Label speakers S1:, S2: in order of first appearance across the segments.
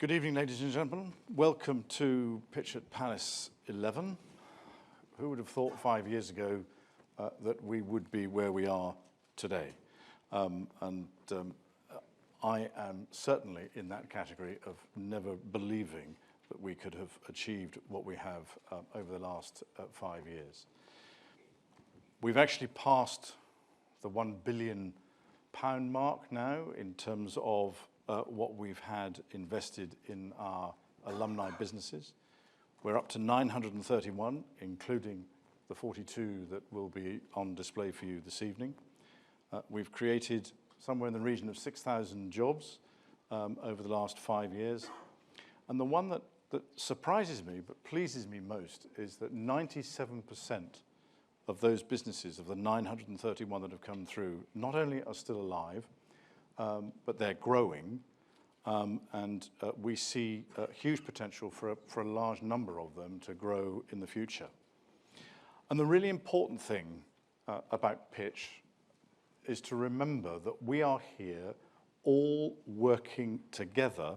S1: Good evening, ladies and gentlemen. Welcome to Pitchatpalace 11. Who would have thought 5 years ago that we would be where we are today? I am certainly in that category of never believing that we could have achieved what we have over the last 5 years. We've actually passed the £1 billion mark now in terms of what we've had invested in our alumni businesses. We're up to 931, including the 42 that will be on display for you this evening. We've created somewhere in the region of 6,000 jobs over the last 5 years. And the one that surprises me but pleases me most is that 97% of those businesses, of the 931 that have come through, not only are still alive, but they're growing, and we see huge potential for a large number of them to grow in the future. And the really important thing about Pitch is to remember that we are here all working together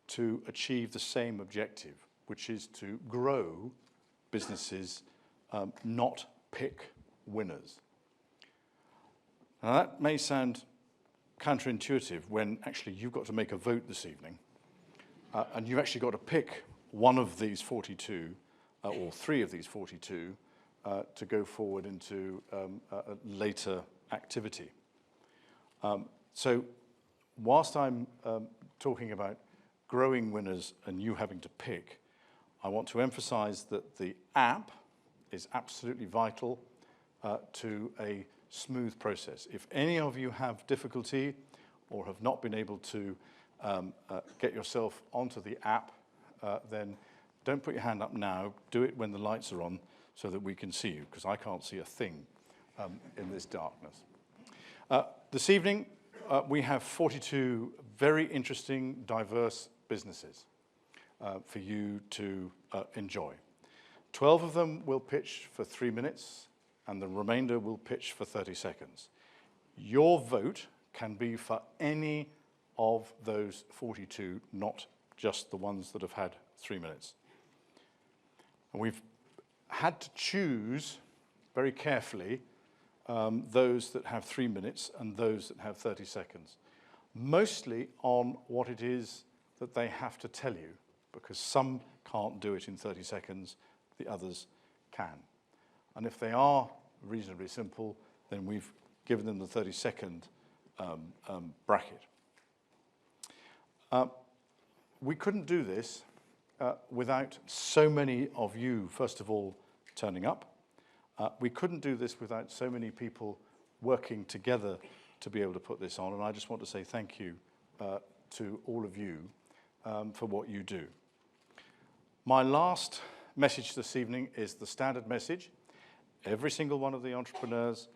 S1: to achieve the same objective, which is to grow businesses, not pick winners. Now that may sound counterintuitive when actually you've got to make a vote this evening, and you've actually got to pick one of these 42, or three of these 42, to go forward into a later activity. So whilst I'm talking about growing winners and you having to pick, I want to emphasize that the app is absolutely vital to a smooth process. If any of you have difficulty or have not been able to get yourself onto the app, then don't put your hand up now. Do it when the lights are on so that we can see you, because I can't see a thing in this darkness. This evening, we have 42 very interesting, diverse businesses for you to enjoy. 12 of them will pitch for 3 minutes, and the remainder will pitch for 30 seconds. Your vote can be for any of those 42, not just the ones that have had 3 minutes. And we've had to choose very carefully those that have 3 minutes and those that have 30 seconds, mostly on what it is that they have to tell you, because some can't do it in 30 seconds, the others can. And if they are reasonably simple, then we've given them the 30-second bracket. We couldn't do this without so many of you, first of all, turning up. We couldn't do this without so many people working together to be able to put this on, and I just want to say thank you to all of you for what you do. My last message this evening is the standard message. Every single one of the entrepreneurs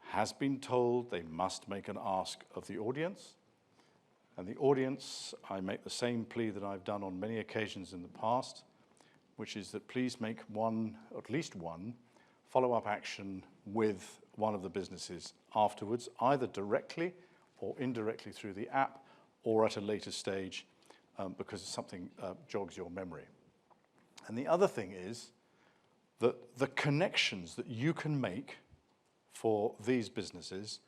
S1: has been told they must make an ask of the audience. And the audience, I make the same plea that I've done on many occasions in the past, which is that please make one, at least one, follow-up action with one of the businesses afterwards, either directly or indirectly through the app or at a later stage, because something jogs your memory. And the other thing is that the connections that you can make for these businesses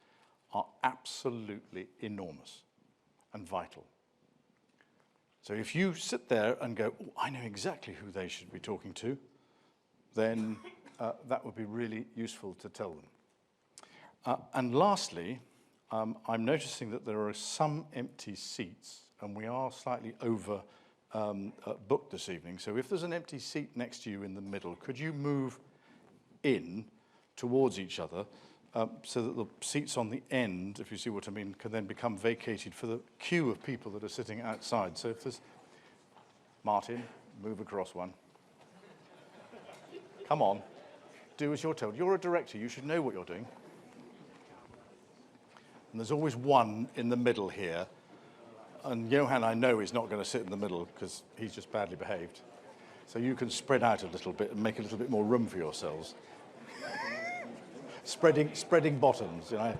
S1: are absolutely enormous and vital. So if you sit there and go, oh, I know exactly who they should be talking to, then that would be really useful to tell them. And lastly, I'm noticing that there are some empty seats, and we are slightly over booked this evening. So if there's an empty seat next to you in the middle, could you move in towards each other so that the seats on the end, if you see what I mean, can then become vacated for the queue of people that are sitting outside. So if there's... Martin, move across one. Come on, do as you're told. You're a director, you should know what you're doing. And there's always one in the middle here. And Johan, I know, is not going to sit in the middle because he's just badly behaved. So you can spread out a little bit and make a little bit more room for yourselves. spreading bottoms, you know.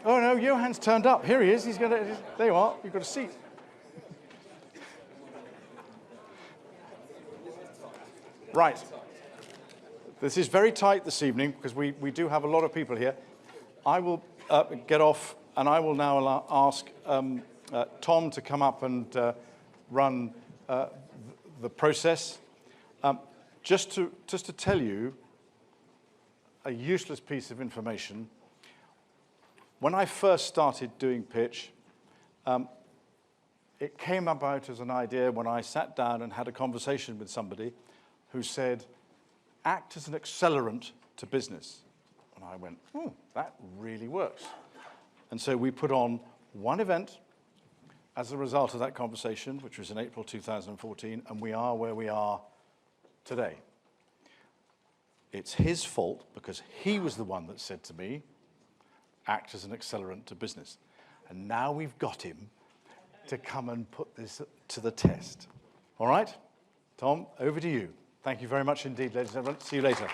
S1: Oh, no, no, Johan's turned up. Here he is. There you are. You've got a seat. Right. This is very tight this evening because we do have a lot of people here. I will get off, and I will now ask Tom to come up and run the process. Just to tell you a useless piece of information, when I first started doing pitch, it came about as an idea when I sat down and had a conversation with somebody who said, act as an accelerant to business. And I went, oh, that really works. And so we put on one event as a result of that conversation, which was in April 2014, and we are where we are today. It's his fault because he was the one that said to me, act as an accelerant to business. And now we've got him to come and put this to the test. All right? Tom, over to you. Thank you very much indeed, ladies and gentlemen. See you later.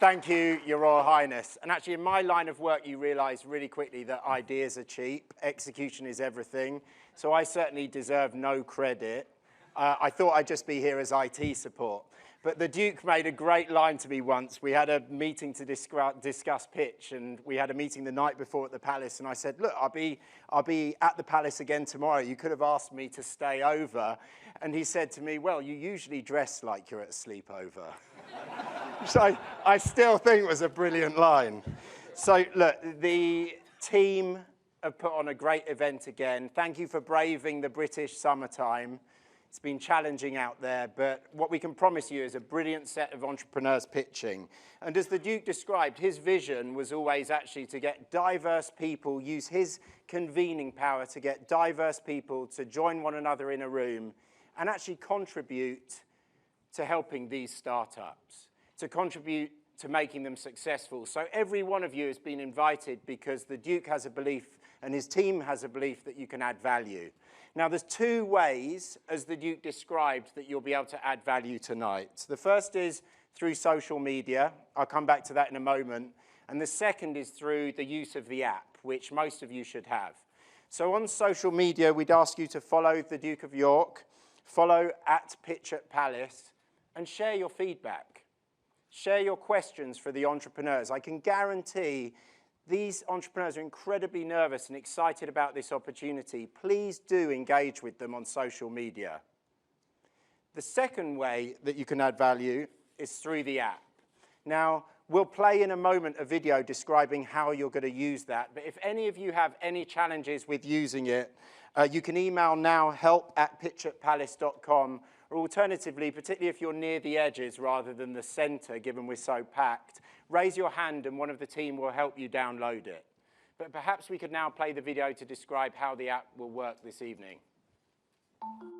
S2: Thank you, Your Royal Highness. And actually, in my line of work, you realise really quickly that ideas are cheap, execution is everything. So I certainly deserve no credit. I thought I'd just be here as IT support. But the Duke made a great line to me once. We had a meeting to discuss pitch, and we had a meeting the night before at the Palace, and I said, look, I'll be at the Palace again tomorrow. You could have asked me to stay over. And he said to me, well, you usually dress like you're at a sleepover. Which I still think was a brilliant line. So, look, the team have put on a great event again. Thank you for braving the British summertime. It's been challenging out there, but what we can promise you is a brilliant set of entrepreneurs pitching. And as the Duke described, his vision was always actually to get diverse people, use his convening power to get diverse people to join one another in a room and actually contribute to helping these startups, to contribute to making them successful. So every one of you has been invited because the Duke has a belief and his team has a belief that you can add value. Now, there's two ways, as the Duke described, that you'll be able to add value tonight. The first is through social media. I'll come back to that in a moment. And the second is through the use of the app, which most of you should have. So on social media, we'd ask you to follow the Duke of York, follow @pitchatpalace, and share your feedback. Share your questions for the entrepreneurs. I can guarantee these entrepreneurs are incredibly nervous and excited about this opportunity. Please do engage with them on social media. The second way that you can add value is through the app. Now, we'll play in a moment a video describing how you're going to use that. But if any of you have any challenges with using it, you can email now help@pitchatpalace.com, or alternatively, particularly if you're near the edges rather than the center, given we're so packed, raise your hand and one of the team will help you download it. But perhaps we could now play the video to describe how the app will work this evening. Thank you.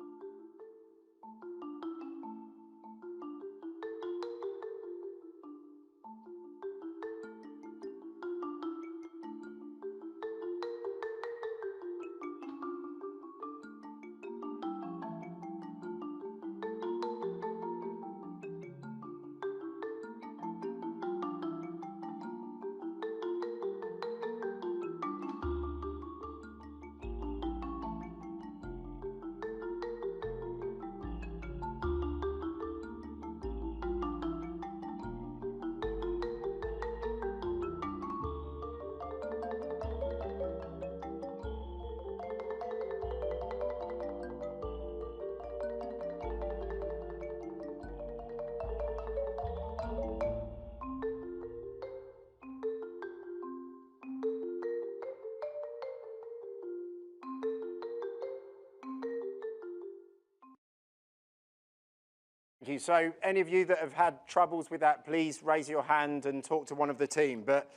S2: So any of you that have had troubles with that, please raise your hand and talk to one of the team. But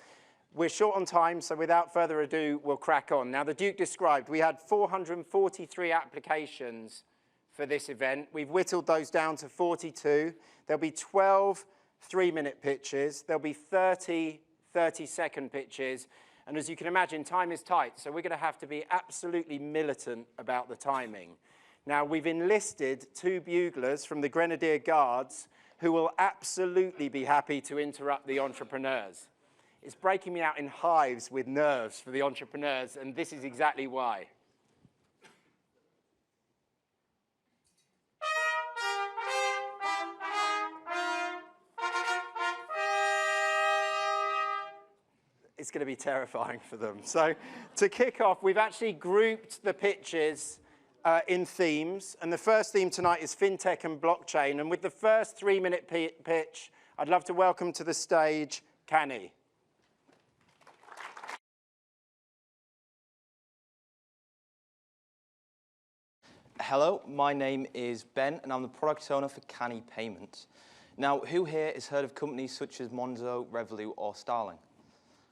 S2: we're short on time, so without further ado, we'll crack on. Now, the Duke described we had 443 applications for this event. We've whittled those down to 42. There'll be 12 3-minute pitches. There'll be 30 30-second pitches. And as you can imagine, time is tight, so we're going to have to be absolutely militant about the timing. Now, we've enlisted 2 buglers from the Grenadier Guards who will absolutely be happy to interrupt the entrepreneurs. It's breaking me out in hives with nerves for the entrepreneurs, and this is exactly why. It's going to be terrifying for them. So to kick off, we've actually grouped the pitches in themes. And the first theme tonight is fintech and blockchain. And with the first 3-minute pitch, I'd love to welcome to the stage Canny.
S3: Hello, my name is Ben, and I'm the product owner for Canny Payments. Now, who here has heard of companies such as Monzo, Revolut, or Starling?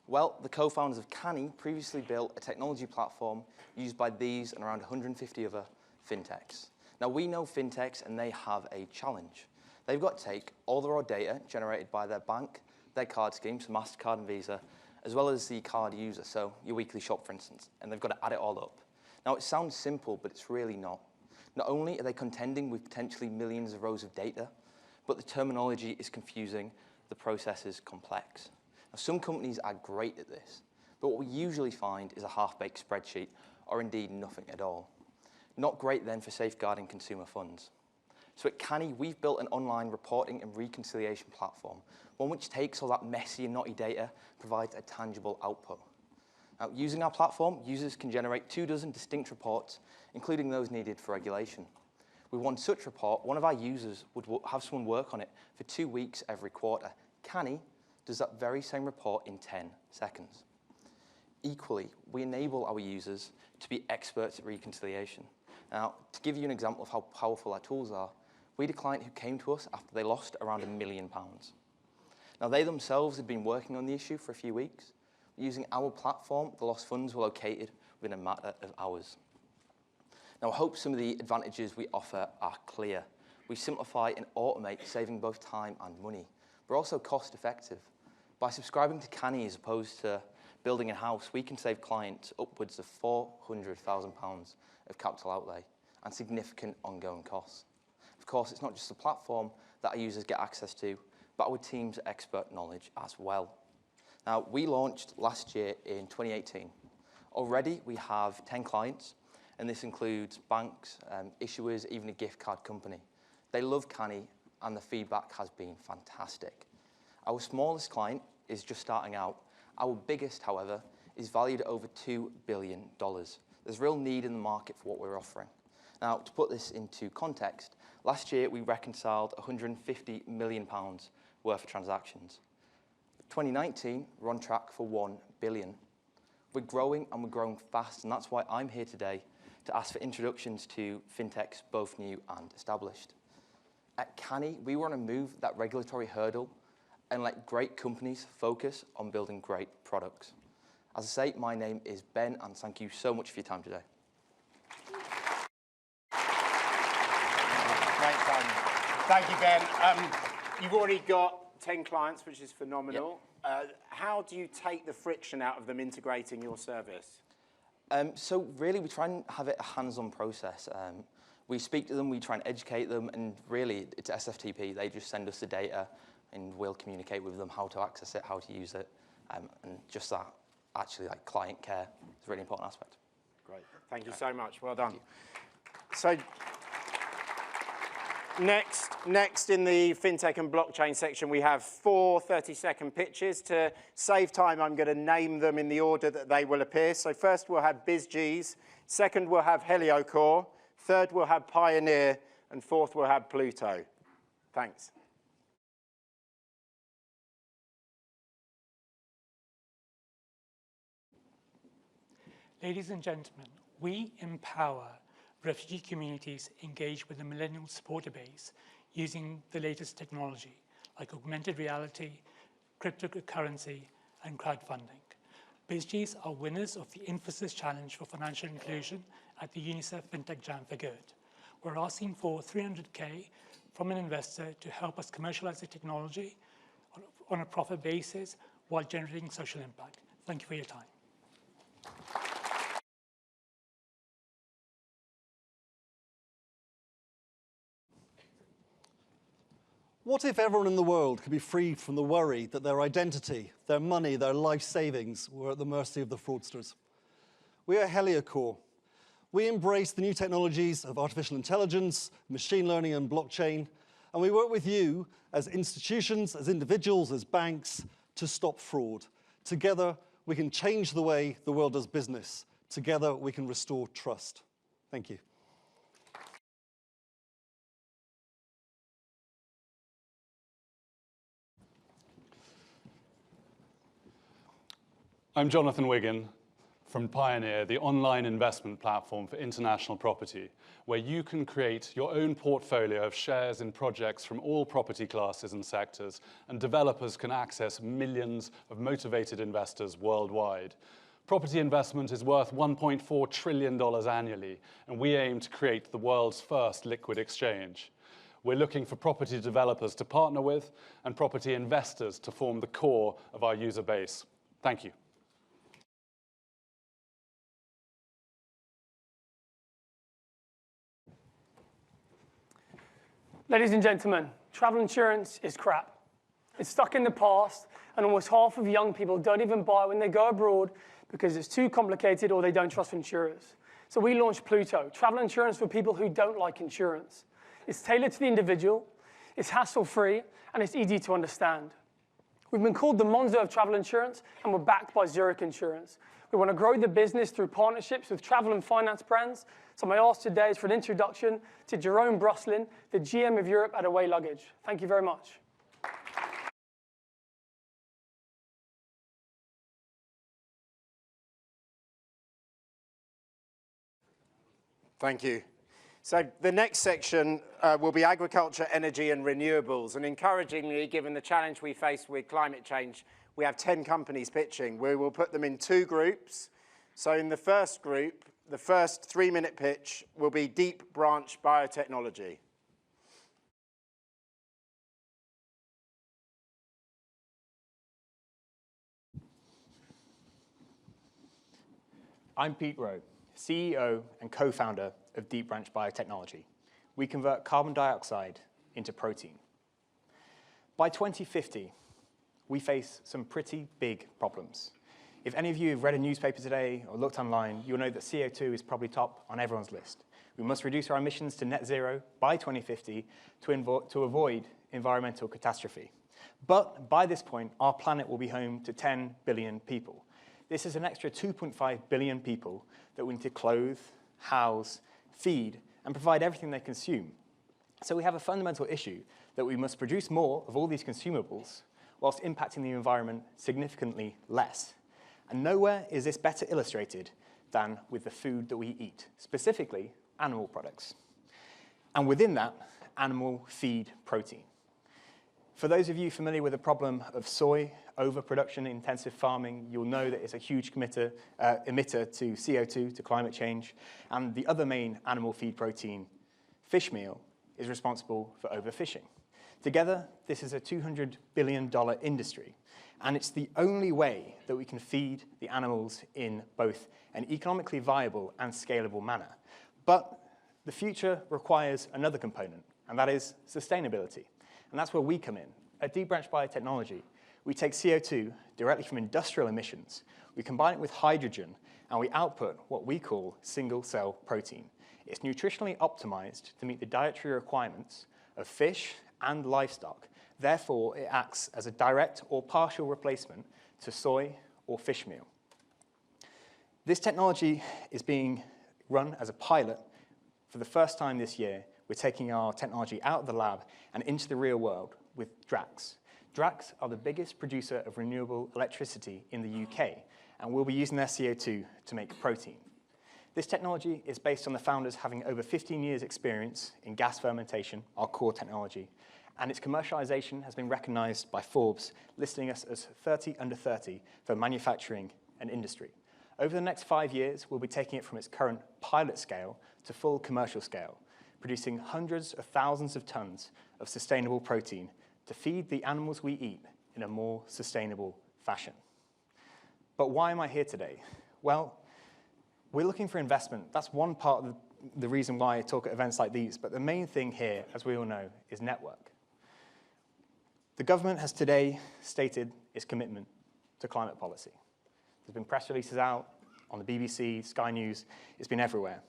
S3: Well, the co-founders of Canny previously built a technology platform used by these and around 150 other fintechs. Now, we know fintechs, and they have a challenge. They've got to take all the raw data generated by their bank, their card schemes, MasterCard and Visa, as well as the card user, so your weekly shop, for instance, and they've got to add it all up. Now, it sounds simple, but it's really not. Not only are they contending with potentially millions of rows of data, but the terminology is confusing, the process is complex. Now, some companies are great at this, but what we usually find is a half-baked spreadsheet, or indeed nothing at all. Not great then for safeguarding consumer funds. So at Canny, we've built an online reporting and reconciliation platform, one which takes all that messy and knotty data, provides a tangible output. Now, using our platform, users can generate 24 distinct reports, including those needed for regulation. With one such report, one of our users would have someone work on it for 2 weeks every quarter. Canny does that very same report in 10 seconds. Equally, we enable our users to be experts at reconciliation. Now, to give you an example of how powerful our tools are, we had a client who came to us after they lost around £1 million. Now, they themselves had been working on the issue for a few weeks. Using our platform, the lost funds were located within a matter of hours. Now, I hope some of the advantages we offer are clear. We simplify and automate, saving both time and money. We're also cost effective. By subscribing to Canny as opposed to building a house, we can save clients upwards of £400,000 of capital outlay and significant ongoing costs. Of course, it's not just the platform that our users get access to, but our team's expert knowledge as well. Now, we launched last year in 2018. Already, we have 10 clients, and this includes banks, issuers, even a gift card company. They love Canny, and the feedback has been fantastic. Our smallest client is just starting out. Our biggest, however, is valued at over $2 billion. There's real need in the market for what we're offering. Now, to put this into context, last year we reconciled £150 million worth of transactions. 2019, we're on track for $1 billion. We're growing, and we're growing fast, and that's why I'm here today to ask for introductions to fintechs, both new and established. At Canny, we want to move that regulatory hurdle and let great companies focus on building great products. As I say, my name is Ben, and thank you so much for your time today.
S2: Great time. Thank you, Ben. You've already got 10 clients, which is phenomenal. Yep. How do you take the friction out of them integrating your service?
S3: So really, we try and have it a hands-on process. We speak to them, we try and educate them, and really, it's SFTP. They just send us the data, and we'll communicate with them how to access it, how to use it, and just that, actually, like client care is a really important aspect.
S2: Great. Thank you so much. Well done. So next in the fintech and blockchain section, we have 4 30-second pitches. To save time, I'm going to name them in the order that they will appear. So first, we'll have BizGs. Second, we'll have Heliocore. Third, we'll have Pioneer. And fourth, we'll have Pluto. Thanks.
S4: Ladies and gentlemen, we empower refugee communities engaged with the millennial supporter base using the latest technology like augmented reality, cryptocurrency, and crowdfunding. BizGs are winners of the Infosys Challenge for Financial Inclusion at the UNICEF FinTech Jam for Good. We're asking for $300K from an investor to help us commercialize the technology on a profit basis while generating social impact. Thank you for your time.
S5: What if everyone in the world could be free from the worry that their identity, their money, their life savings were at the mercy of the fraudsters? We are Heliacore. We embrace the new technologies of artificial intelligence, machine learning, and blockchain, and we work with you as institutions, as individuals, as banks, to stop fraud. Together, we can change the way the world does business. Together, we can restore trust. Thank you.
S6: I'm Jonathan Wigan from Pioneer, the online investment platform for international property, where you can create your own portfolio of shares in projects from all property classes and sectors, and developers can access millions of motivated investors worldwide. Property investment is worth $1.4 trillion annually, and we aim to create the world's first liquid exchange. We're looking for property developers to partner with and property investors to form the core of our user base. Thank you.
S7: Ladies and gentlemen, travel insurance is crap. It's stuck in the past, and almost half of young people don't even buy it when they go abroad because it's too complicated or they don't trust insurers. So we launched Pluto, travel insurance for people who don't like insurance. It's tailored to the individual, it's hassle-free, and it's easy to understand. We've been called the Monzo of travel insurance, and we're backed by Zurich Insurance. We want to grow the business through partnerships with travel and finance brands. So my ask today is for an introduction to Jerome Bruslin, the GM of Europe at Away Luggage. Thank you very much.
S2: Thank you. So the next section will be agriculture, energy, and renewables. And encouragingly, given the challenge we face with climate change, we have 10 companies pitching. We will put them in 2 groups. So in the first group, the first 3-minute pitch will be deep branch biotechnology.
S8: I'm Pete Rowe, CEO and co-founder of Deep Branch Biotechnology. We convert carbon dioxide into protein. By 2050, we face some pretty big problems. If any of you have read a newspaper today or looked online, you'll know that CO2 is probably top on everyone's list. We must reduce our emissions to net zero by 2050 to avoid environmental catastrophe. But by this point, our planet will be home to 10 billion people. This is an extra 2.5 billion people that we need to clothe, house, feed, and provide everything they consume. So we have a fundamental issue that we must produce more of all these consumables whilst impacting the environment significantly less. And nowhere is this better illustrated than with the food that we eat, specifically animal products. And within that, animal feed protein. For those of you familiar with the problem of soy overproduction in intensive farming, you'll know that it's a huge emitter to CO2, to climate change. And the other main animal feed protein, fish meal, is responsible for overfishing. Together, this is a $200 billion industry. And it's the only way that we can feed the animals in both an economically viable and scalable manner. But the future requires another component, and that is sustainability. And that's where we come in. At Deep Branch Biotechnology, we take CO2 directly from industrial emissions, we combine it with hydrogen, and we output what we call single-cell protein. It's nutritionally optimized to meet the dietary requirements of fish and livestock. Therefore, it acts as a direct or partial replacement to soy or fish meal. This technology is being run as a pilot for the first time this year. We're taking our technology out of the lab and into the real world with Drax. Drax are the biggest producer of renewable electricity in the UK, and we'll be using their CO2 to make protein. This technology is based on the founders having over 15 years' experience in gas fermentation, our core technology, and its commercialization has been recognized by Forbes, listing us as 30 under 30 for manufacturing and industry. Over the next 5 years, we'll be taking it from its current pilot scale to full commercial scale, producing hundreds of thousands of tons of sustainable protein to feed the animals we eat in a more sustainable fashion. But why am I here today? Well, we're looking for investment. That's one part of the reason why I talk at events like these, but the main thing here, as we all know, is network. The government has today stated its commitment to climate policy. There's been press releases out on the BBC, Sky News, it's been everywhere.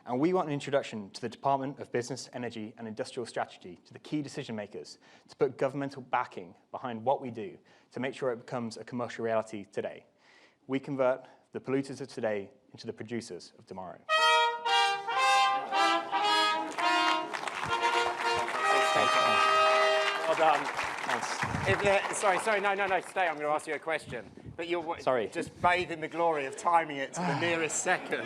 S8: And we want an introduction to the Department of Business, Energy and Industrial Strategy, to the key decision makers, to put governmental backing behind what we do, to make sure it becomes a commercial reality today. We convert the polluters of today into the producers of tomorrow.
S2: Well done.
S8: Thanks.
S2: Sorry, no, stay. I'm going to ask you a question. But you're
S8: Sorry.
S2: just bathe in the glory of timing it to the nearest second.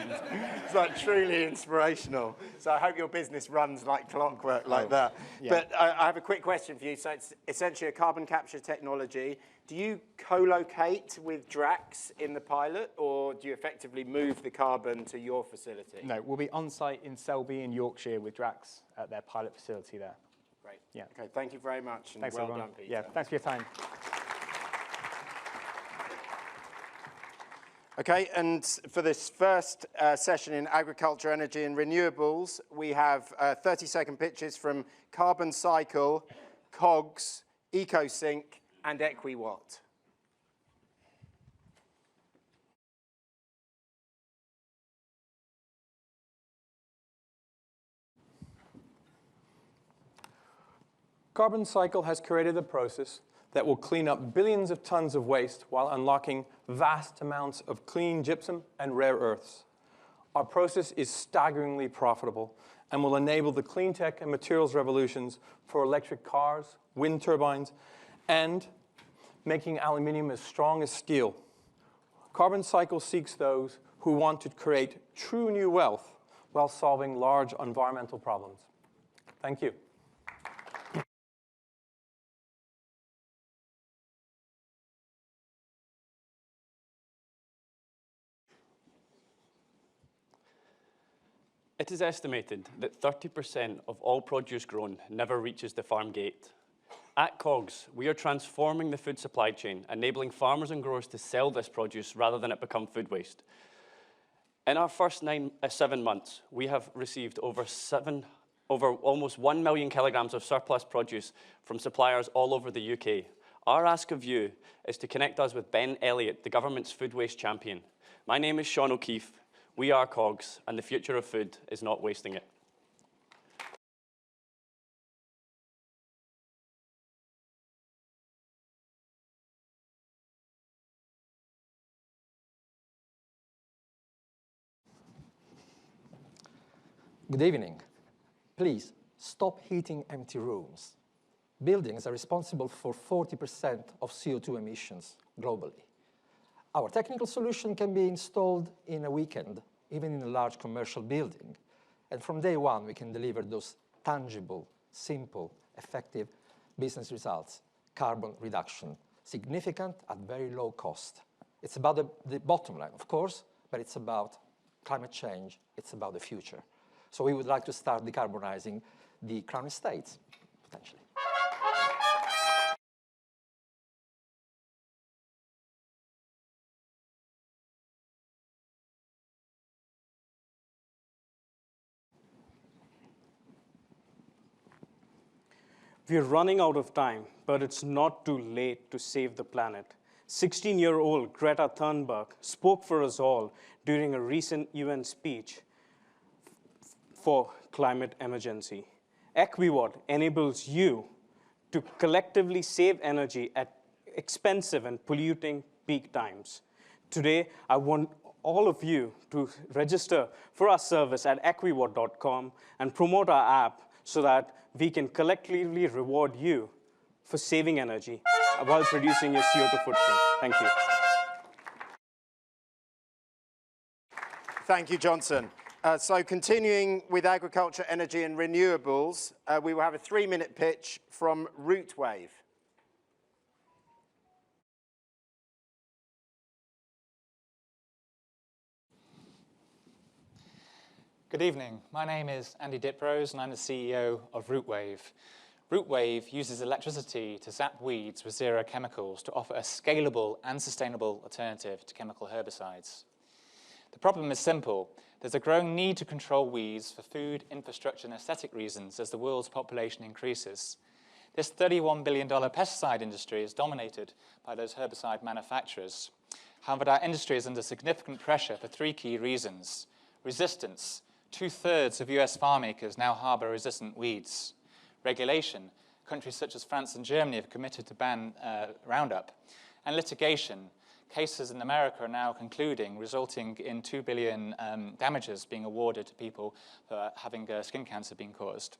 S2: It's like truly inspirational. So I hope your business runs like clockwork like that.
S8: Yeah.
S2: But I have a quick question for you. So it's essentially a carbon capture technology. Do you co-locate with Drax in the pilot, or do you effectively move the carbon to your facility?
S8: No, we'll be on site in Selby in Yorkshire with Drax at their pilot facility there.
S2: Great.
S8: Yeah.
S2: Okay, thank you very much. And
S8: Thanks,
S2: well
S8: everyone.
S2: done, Peter.
S8: Yeah, thanks for your time.
S2: Okay, and for this first session in agriculture, energy and renewables, we have 30-second pitches from Carbon Cycle, COGS, EcoSync, and EquiWatt.
S9: Carbon Cycle has created a process that will clean up billions of tons of waste while unlocking vast amounts of clean gypsum and rare earths. Our process is staggeringly profitable and will enable the clean tech and materials revolutions for electric cars, wind turbines, and making aluminium as strong as steel. Carbon Cycle seeks those who want to create true new wealth while solving large environmental problems. Thank you.
S10: It is estimated that 30% of all produce grown never reaches the farm gate. At COGS, we are transforming the food supply chain, enabling farmers and growers to sell this produce rather than it become food waste. In our first 7 months, we have received over almost 1 million kilograms of surplus produce from suppliers all over the UK. Our ask of you is to connect us with Ben Elliott, the government's food waste champion. My name is Sean O'Keefe. We are COGS, and the future of food is not wasting it.
S11: Good evening. Please stop heating empty rooms. Buildings are responsible for 40% of CO2 emissions globally. Our technical solution can be installed in a weekend, even in a large commercial building. And from day one, we can deliver those tangible, simple, effective business results. Carbon reduction, significant at very low cost. It's about the bottom line, of course, but it's about climate change. It's about the future. So we would like to start decarbonizing the Crown Estates, potentially.
S12: We're running out of time, but it's not too late to save the planet. 16-year-old Greta Thunberg spoke for us all during a recent UN speech for climate emergency. EquiWatt enables you to collectively save energy at expensive and polluting peak times. Today, I want all of you to register for our service at equiwatt.com and promote our app so that we can collectively reward you for saving energy whilst reducing your CO2 footprint. Thank you.
S2: Thank you, Johnson. So continuing with agriculture, energy and renewables, we will have a 3-minute pitch from RootWave.
S13: Good evening. My name is Andy Diprose, and I'm the CEO of RootWave. RootWave uses electricity to zap weeds with zero chemicals to offer a scalable and sustainable alternative to chemical herbicides. The problem is simple. There's a growing need to control weeds for food, infrastructure, and aesthetic reasons as the world's population increases. This $31 billion pesticide industry is dominated by those herbicide manufacturers. However, our industry is under significant pressure for 3 key reasons. Resistance. 2/3 of US farm acres now harbor resistant weeds. Regulation. Countries such as France and Germany have committed to ban Roundup. And litigation. Cases in America are now concluding, resulting in $2 billion damages being awarded to people for having skin cancer being caused.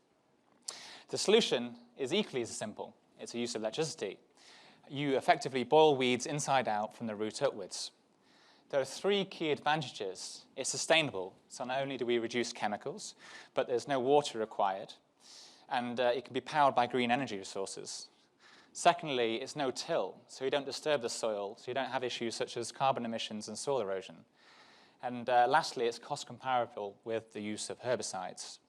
S13: The solution is equally as simple. It's the use of electricity. You effectively boil weeds inside out from the root upwards. There are 3 key advantages. It's sustainable, so not only do we reduce chemicals, but there's no water required, and it can be powered by green energy resources. Secondly, it's no-till, so you don't disturb the soil, so you don't have issues such as carbon emissions and soil erosion. And lastly, it's cost comparable with the use of herbicides.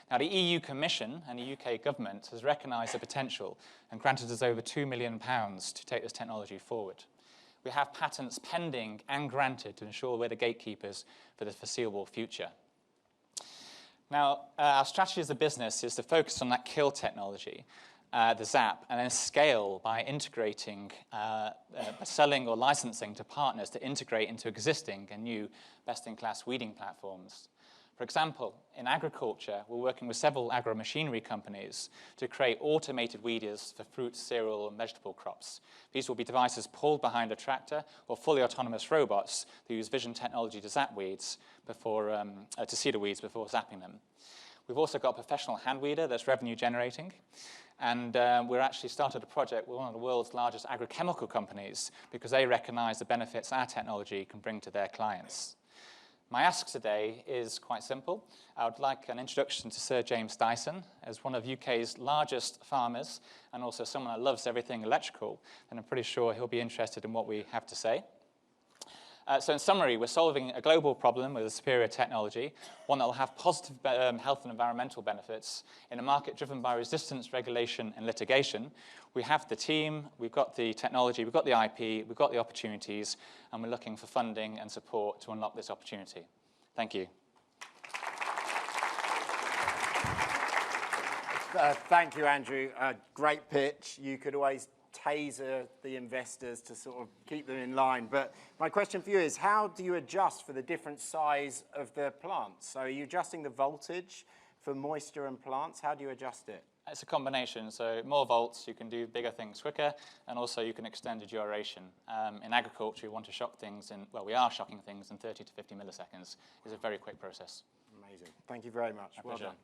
S13: Now, the EU Commission and the UK government has recognised the potential and granted us over £2 million to take this technology forward. We have patents pending and granted to ensure we're the gatekeepers for the foreseeable future. Now, our strategy as a business is to focus on that kill technology, the ZAP, and then scale by integrating, selling or licensing to partners to integrate into existing and new best-in-class weeding platforms. For example, in agriculture, we're working with several agro-machinery companies to create automated weeders for fruit, cereal, and vegetable crops. These will be devices pulled behind a tractor or fully autonomous robots that use vision technology to zap weeds before, to see the weeds before zapping them. We've also got a professional hand weeder that's revenue generating. And we're actually started a project with one of the world's largest agrochemical companies because they recognize the benefits our technology can bring to their clients. My ask today is quite simple. I would like an introduction to Sir James Dyson as one of UK's largest farmers and also someone that loves everything electrical, and I'm pretty sure he'll be interested in what we have to say. So in summary, we're solving a global problem with a superior technology, one that will have positive health and environmental benefits in a market driven by resistance, regulation, and litigation. We have the team, we've got the technology, we've got the IP, we've got the opportunities, and we're looking for funding and support to unlock this opportunity. Thank you.
S2: Thank you, Andrew. Great pitch. You could always taser the investors to sort of keep them in line. But my question for you is, how do you adjust for the different size of the plants? So are you adjusting the voltage for moisture and plants? How do you adjust it?
S13: It's a combination. So more volts, you can do bigger things quicker, and also you can extend the duration. In agriculture, you want to shock things in, well, we are shocking things in 30 to 50 milliseconds. It's a very quick process.
S2: Amazing. Thank you very much. Well done.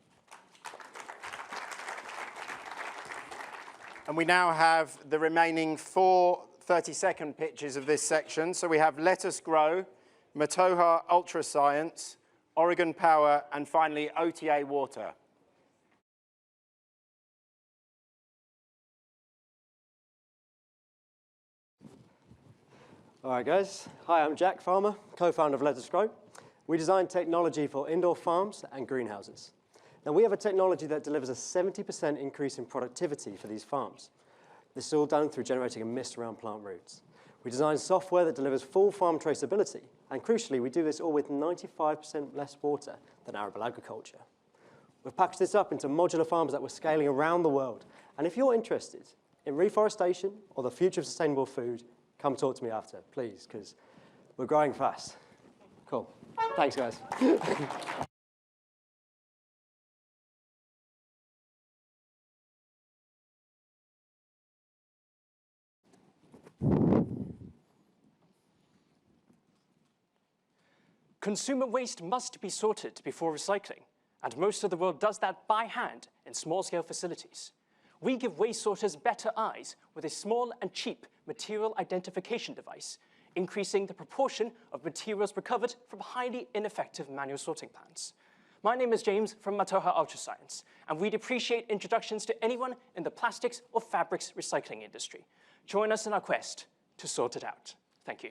S2: And we now have the remaining 4 30-second pitches of this section. So we have Let Us Grow, Matoha Ultra Science, Oregon Power, and finally OTA Water.
S14: All right, guys. Hi, I'm Jack Farmer, co-founder of Let Us Grow. We design technology for indoor farms and greenhouses. Now, we have a technology that delivers a 70% increase in productivity for these farms. This is all done through generating a mist around plant roots. We design software that delivers full farm traceability, and crucially, we do this all with 95% less water than arable agriculture. We've packaged this up into modular farms that we're scaling around the world. And if you're interested in reforestation or the future of sustainable food, come talk to me after, please, because we're growing fast. Cool. Thanks, guys.
S15: Consumer waste must be sorted before recycling, and most of the world does that by hand in small-scale facilities. We give waste sorters better eyes with a small and cheap material identification device, increasing the proportion of materials recovered from highly ineffective manual sorting plants. My name is James from Matoha Ultra Science, and we'd appreciate introductions to anyone in the plastics or fabrics recycling industry. Join us in our quest to sort it out. Thank you.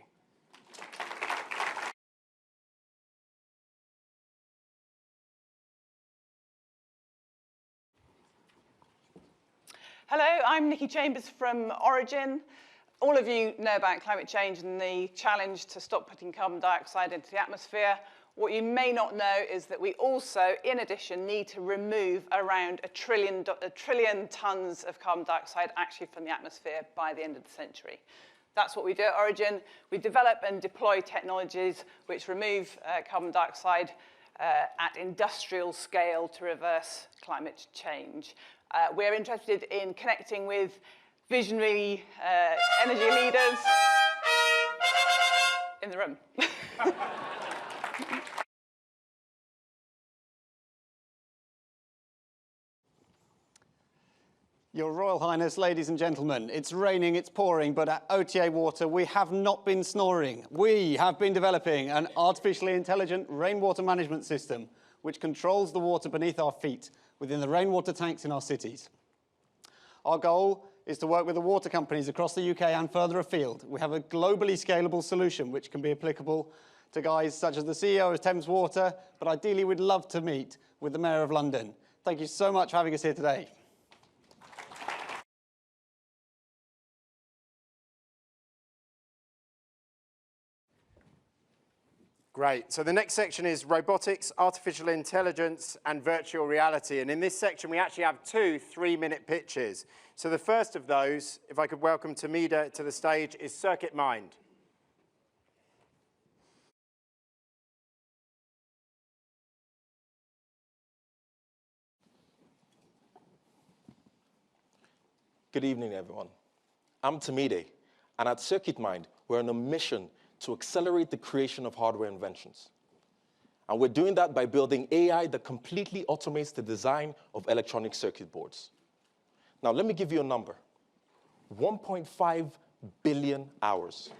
S16: Hello, I'm Nikki Chambers from Origin. All of you know about climate change and the challenge to stop putting carbon dioxide into the atmosphere. What you may not know is that we also, in addition, need to remove around a trillion tons of carbon dioxide actually from the atmosphere by the end of the century. That's what we do at Origin. We develop and deploy technologies which remove carbon dioxide at industrial scale to reverse climate change. We're interested in connecting with visionary energy leaders in the room.
S17: Your Royal Highness, ladies and gentlemen, it's raining, it's pouring, but at OTA Water, we have not been snoring. We have been developing an artificially intelligent rainwater management system which controls the water beneath our feet within the rainwater tanks in our cities. Our goal is to work with the water companies across the UK and further afield. We have a globally scalable solution which can be applicable to guys such as the CEO of Thames Water, but ideally we'd love to meet with the Mayor of London. Thank you so much for having us here today.
S2: Great. So the next section is robotics, artificial intelligence, and virtual reality. And in this section, we actually have 2 3-minute pitches. So the first of those, if I could welcome Tamida to the stage, is Circuit Mind.
S18: Good evening, everyone. I'm Tamide, and at Circuit Mind, we're on a mission to accelerate the creation of hardware inventions. And we're doing that by building AI that completely automates the design of electronic circuit boards. Now, let me give you a number. 1.5 billion hours.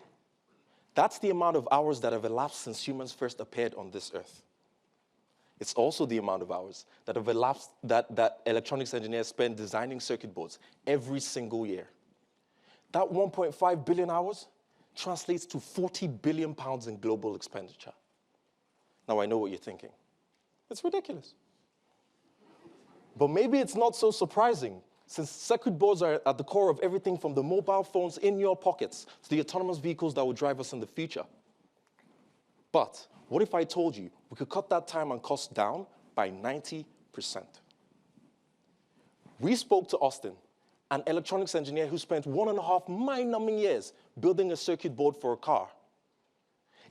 S18: That's the amount of hours that have elapsed since humans first appeared on this earth. It's also the amount of hours that have elapsed that electronics engineers spend designing circuit boards every single year. That 1.5 billion hours translates to 40 billion pounds in global expenditure. Now, I know what you're thinking. It's ridiculous. But maybe it's not so surprising, since circuit boards are at the core of everything from the mobile phones in your pockets to the autonomous vehicles that will drive us in the future. But what if I told you we could cut that time and cost down by 90%? We spoke to Austin, an electronics engineer who spent 1.5 mind-numbing years building a circuit board for a car.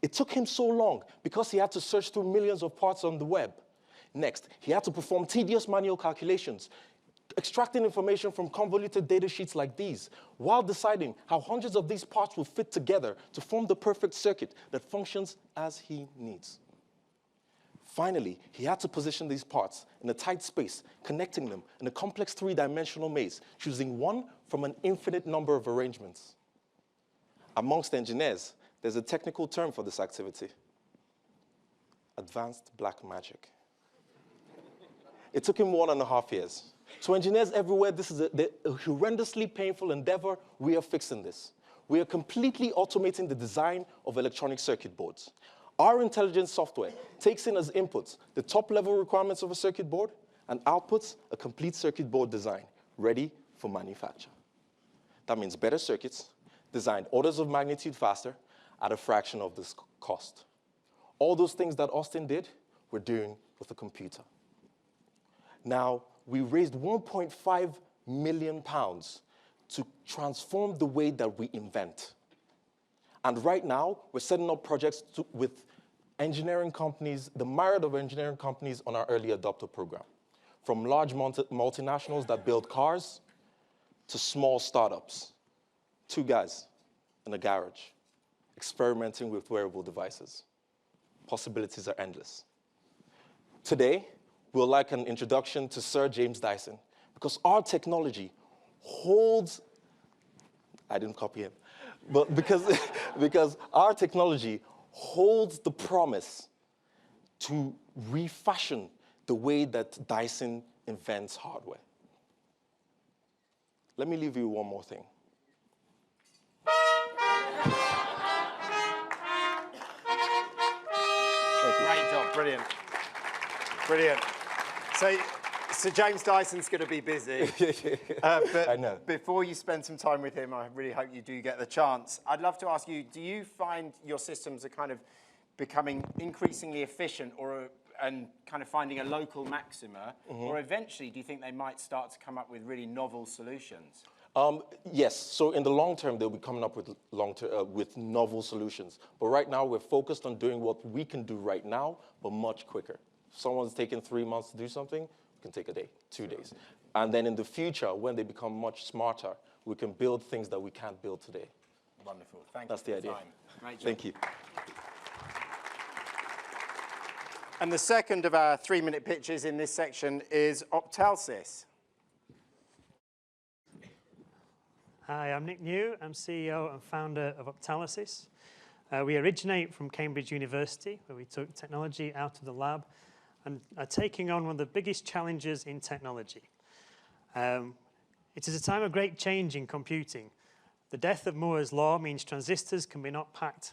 S18: It took him so long because he had to search through millions of parts on the web. Next, he had to perform tedious manual calculations, extracting information from convoluted data sheets like these, while deciding how hundreds of these parts will fit together to form the perfect circuit that functions as he needs. Finally, he had to position these parts in a tight space, connecting them in a complex 3-dimensional maze, choosing one from an infinite number of arrangements. Amongst engineers, there's a technical term for this activity: advanced black magic. It took him 1.5 years. So engineers everywhere, this is a horrendously painful endeavor. We are fixing this. We are completely automating the design of electronic circuit boards. Our intelligent software takes in as inputs the top-level requirements of a circuit board and outputs a complete circuit board design ready for manufacture. That means better circuits, designed orders of magnitude faster at a fraction of this cost. All those things that Austin did, we're doing with a computer. Now, we raised 1.5 million pounds to transform the way that we invent. And right now, we're setting up projects with engineering companies, the myriad of engineering companies on our early adopter program, from large multinationals that build cars to small startups. 2 guys in a garage experimenting with wearable devices. Possibilities are endless. Today, we'll like an introduction to Sir James Dyson, because our technology holds, I didn't copy him, but because our technology holds the promise to refashion the way that Dyson invents hardware. Let me leave you one more thing.
S2: Great job, brilliant. Brilliant. So James Dyson's going to be busy. But
S18: I know.
S2: Before you spend some time with him, I really hope you do get the chance. I'd love to ask you, do you find your systems are kind of becoming increasingly efficient and kind of finding a local maxima, or eventually do you think they might start to come up with really novel solutions?
S18: Yes, so in the long term, they'll be coming up with with novel solutions. But right now, we're focused on doing what we can do right now, but much quicker. If someone's taken 3 months to do something, it can take a day, 2 days. And then in the future, when they become much smarter, we can build things that we can't build today.
S2: Wonderful. Thank
S18: That's
S2: you
S18: the
S2: for your
S18: idea.
S2: time. Great job.
S18: Thank you.
S2: And the second of our 3-minute pitches in this section is Optalsys.
S19: Hi, I'm Nick New. I'm CEO and founder of Optalsys. We originate from Cambridge University, where we took technology out of the lab and are taking on one of the biggest challenges in technology. It is a time of great change in computing. The death of Moore's law means transistors can be not packed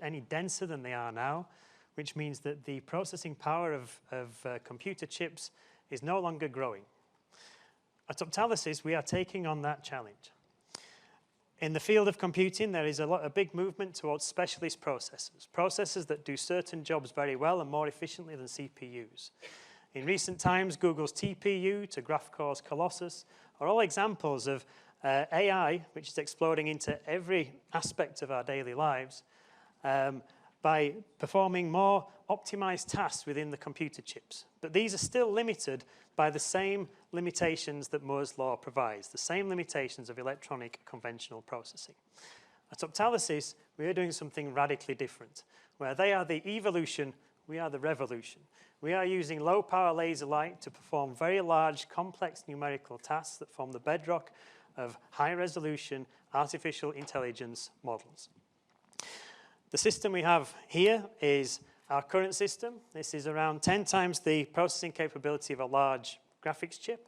S19: any denser than they are now, which means that the processing power of computer chips is no longer growing. At Optalsys, we are taking on that challenge. In the field of computing, there is a big movement towards specialist processors that do certain jobs very well and more efficiently than CPUs. In recent times, Google's TPU to GraphCore's Colossus are all examples of AI, which is exploding into every aspect of our daily lives, by performing more optimized tasks within the computer chips. But these are still limited by the same limitations that Moore's law provides, the same limitations of electronic conventional processing. At Optalsys, we are doing something radically different. Where they are the evolution, we are the revolution. We are using low-power laser light to perform very large, complex numerical tasks that form the bedrock of high-resolution artificial intelligence models. The system we have here is our current system. This is around 10 times the processing capability of a large graphics chip.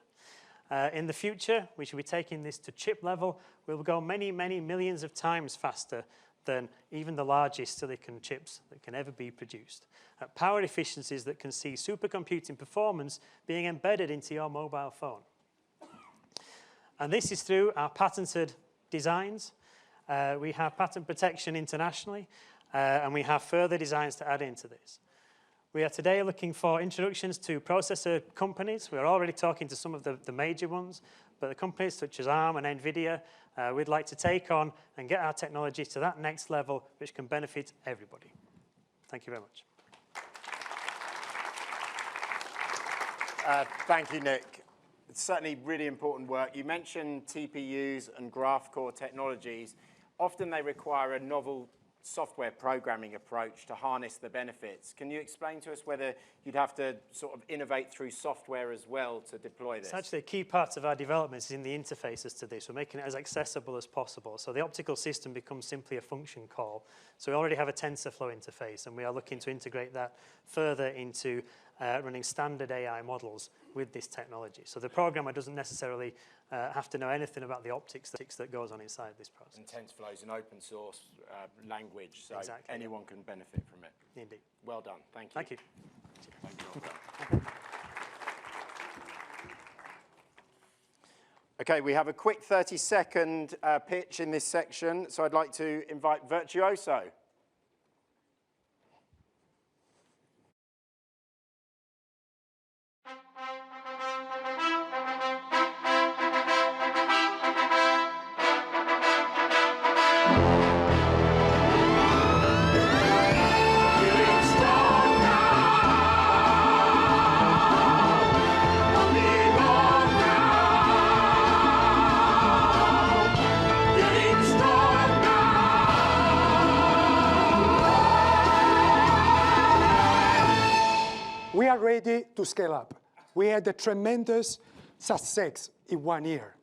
S19: In the future, we should be taking this to chip level. We'll go many, many millions of times faster than even the largest silicon chips that can ever be produced. At power efficiencies that can see supercomputing performance being embedded into your mobile phone. And this is through our patented designs. We have patent protection internationally, and we have further designs to add into this. We are today looking for introductions to processor companies. We're already talking to some of the major ones, but the companies such as ARM and NVIDIA, we'd like to take on and get our technology to that next level, which can benefit everybody. Thank you very much.
S2: Thank you, Nick. It's certainly really important work. You mentioned TPUs and GraphCore technologies. Often they require a novel software programming approach to harness the benefits. Can you explain to us whether you'd have to sort of innovate through software as well to deploy this?
S19: It's actually a key part of our development is in the interfaces to this. We're making it as accessible as possible. So the optical system becomes simply a function call. So we already have a TensorFlow interface, and we are looking to integrate that further into running standard AI models with this technology. So the programmer doesn't necessarily have to know anything about the optics that goes on inside this process.
S2: And TensorFlow is an open source language, so
S19: exactly,
S2: anyone can benefit from it.
S19: Indeed.
S2: Well done. Thank you.
S19: Thank you.
S2: Thank you. Well done. Okay, we have a quick 30-second pitch in this section, so I'd like to invite Virtuoso.
S20: We are ready to scale up. We had a tremendous success in 1 year.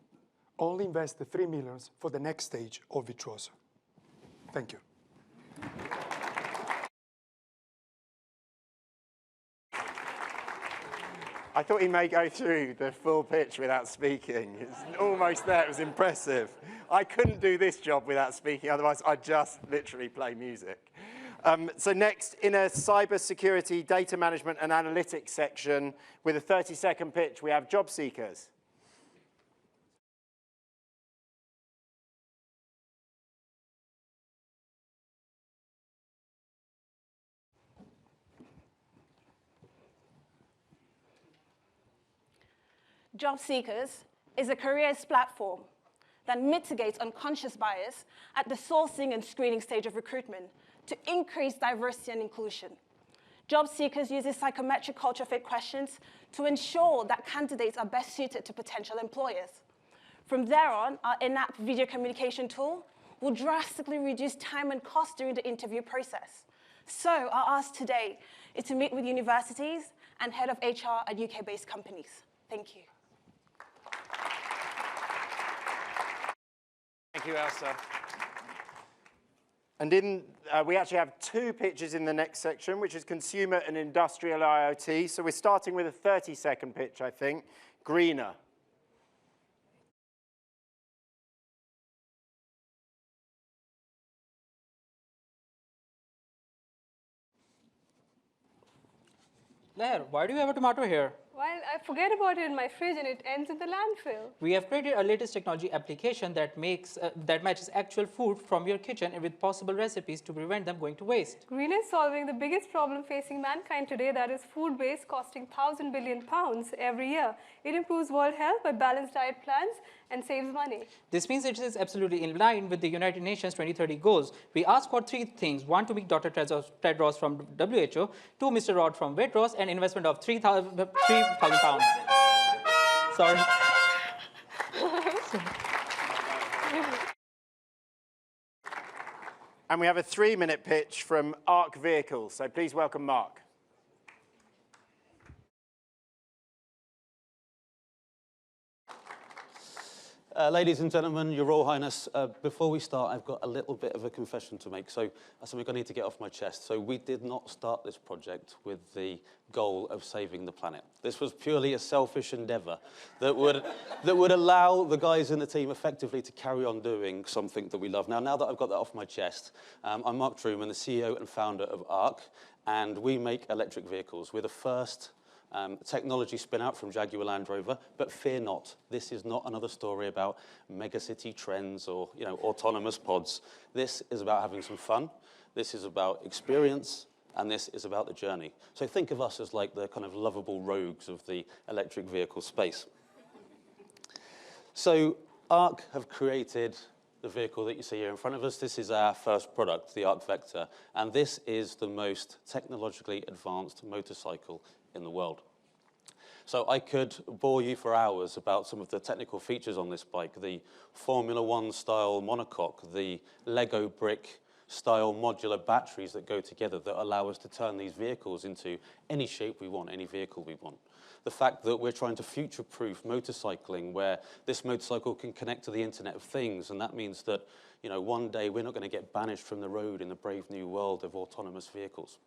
S20: Only invest the $3 million for the next stage of Virtuoso. Thank you.
S2: I thought he may go through the full pitch without speaking. It's almost there. It was impressive. I couldn't do this job without speaking. Otherwise, I'd just literally play music. So next, in a cybersecurity, data management, and analytics section, with a 30-second pitch, we have job seekers.
S21: Job Seekers is a careers platform that mitigates unconscious bias at the sourcing and screening stage of recruitment to increase diversity and inclusion. Job Seekers uses psychometric culture fit questions to ensure that candidates are best suited to potential employers. From there on, our in-app video communication tool will drastically reduce time and cost during the interview process. So our ask today is to meet with universities and head of HR at UK-based companies. Thank you.
S2: Thank you, Elsa. And we actually have 2 pitches in the next section, which is consumer and industrial IoT. So we're starting with a 30-second pitch, I think. Greener.
S22: Leher, why do you have a tomato here?
S23: Well, I forget about it in my fridge and it ends in the landfill.
S22: We have created a latest technology application that matches actual food from your kitchen and with possible recipes to prevent them going to waste.
S23: Green is solving the biggest problem facing mankind today, that is food waste costing 1,000 billion pounds every year. It improves world health by balanced diet plans and saves money.
S22: This means it is absolutely in line with the United Nations 2030 goals. We ask for 3 things. 1, to meet Dr. Tedros from WHO, 2, Mr. Rod from Waitrose, and investment of 3,000 pounds. Sorry.
S2: And we have a 3-minute pitch from ARC Vehicles. So please welcome Mark.
S24: Ladies and gentlemen, Your Royal Highness, before we start, I've got a little bit of a confession to make. So that's something I need to get off my chest. So we did not start this project with the goal of saving the planet. This was purely a selfish endeavor that would allow the guys in the team effectively to carry on doing something that we love. Now that I've got that off my chest, I'm Mark Truman, the CEO and founder of ARC, and we make electric vehicles. We're the first technology spin out from Jaguar Land Rover, but fear not, this is not another story about megacity trends or autonomous pods. This is about having some fun, this is about experience, and this is about the journey. So think of us as like the kind of lovable rogues of the electric vehicle space. So ARC have created the vehicle that you see here in front of us. This is our first product, the ARC Vector, and this is the most technologically advanced motorcycle in the world. So I could bore you for hours about some of the technical features on this bike, the Formula One style monocoque, the Lego brick style modular batteries that go together that allow us to turn these vehicles into any shape we want, any vehicle we want. The fact that we're trying to future-proof motorcycling, where this motorcycle can connect to the Internet of Things, and that means that one day we're not going to get banished from the road in the brave new world of autonomous vehicles.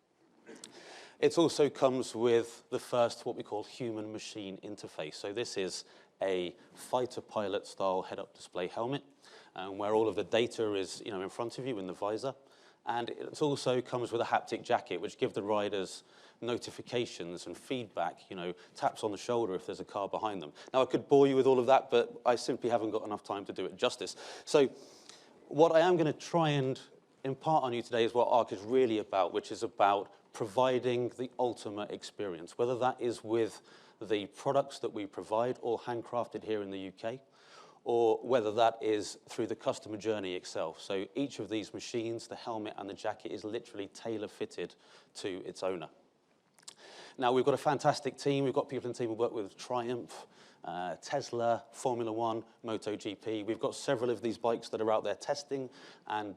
S24: It also comes with the first, what we call human-machine interface. So this is a fighter pilot style head-up display helmet, where all of the data is in front of you in the visor. And it also comes with a haptic jacket, which give the riders notifications and feedback, taps on the shoulder if there's a car behind them. Now, I could bore you with all of that, but I simply haven't got enough time to do it justice. So what I am going to try and impart on you today is what ARC is really about, which is about providing the ultimate experience, whether that is with the products that we provide, all handcrafted here in the UK, or whether that is through the customer journey itself. So each of these machines, the helmet and the jacket, is literally tailor-fitted to its owner. Now, we've got a fantastic team. We've got people in the team who work with Triumph, Tesla, Formula One, MotoGP. We've got several of these bikes that are out there testing, and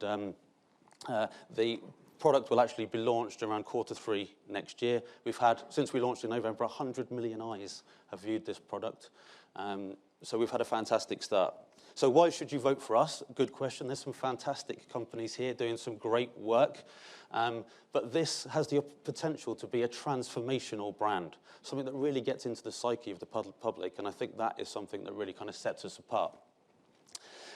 S24: the product will actually be launched around Q3 next year. We've had, since we launched in November, 100 million eyes have viewed this product. So we've had a fantastic start. So why should you vote for us? Good question. There's some fantastic companies here doing some great work. But this has the potential to be a transformational brand, something that really gets into the psyche of the public. And I think that is something that really kind of sets us apart.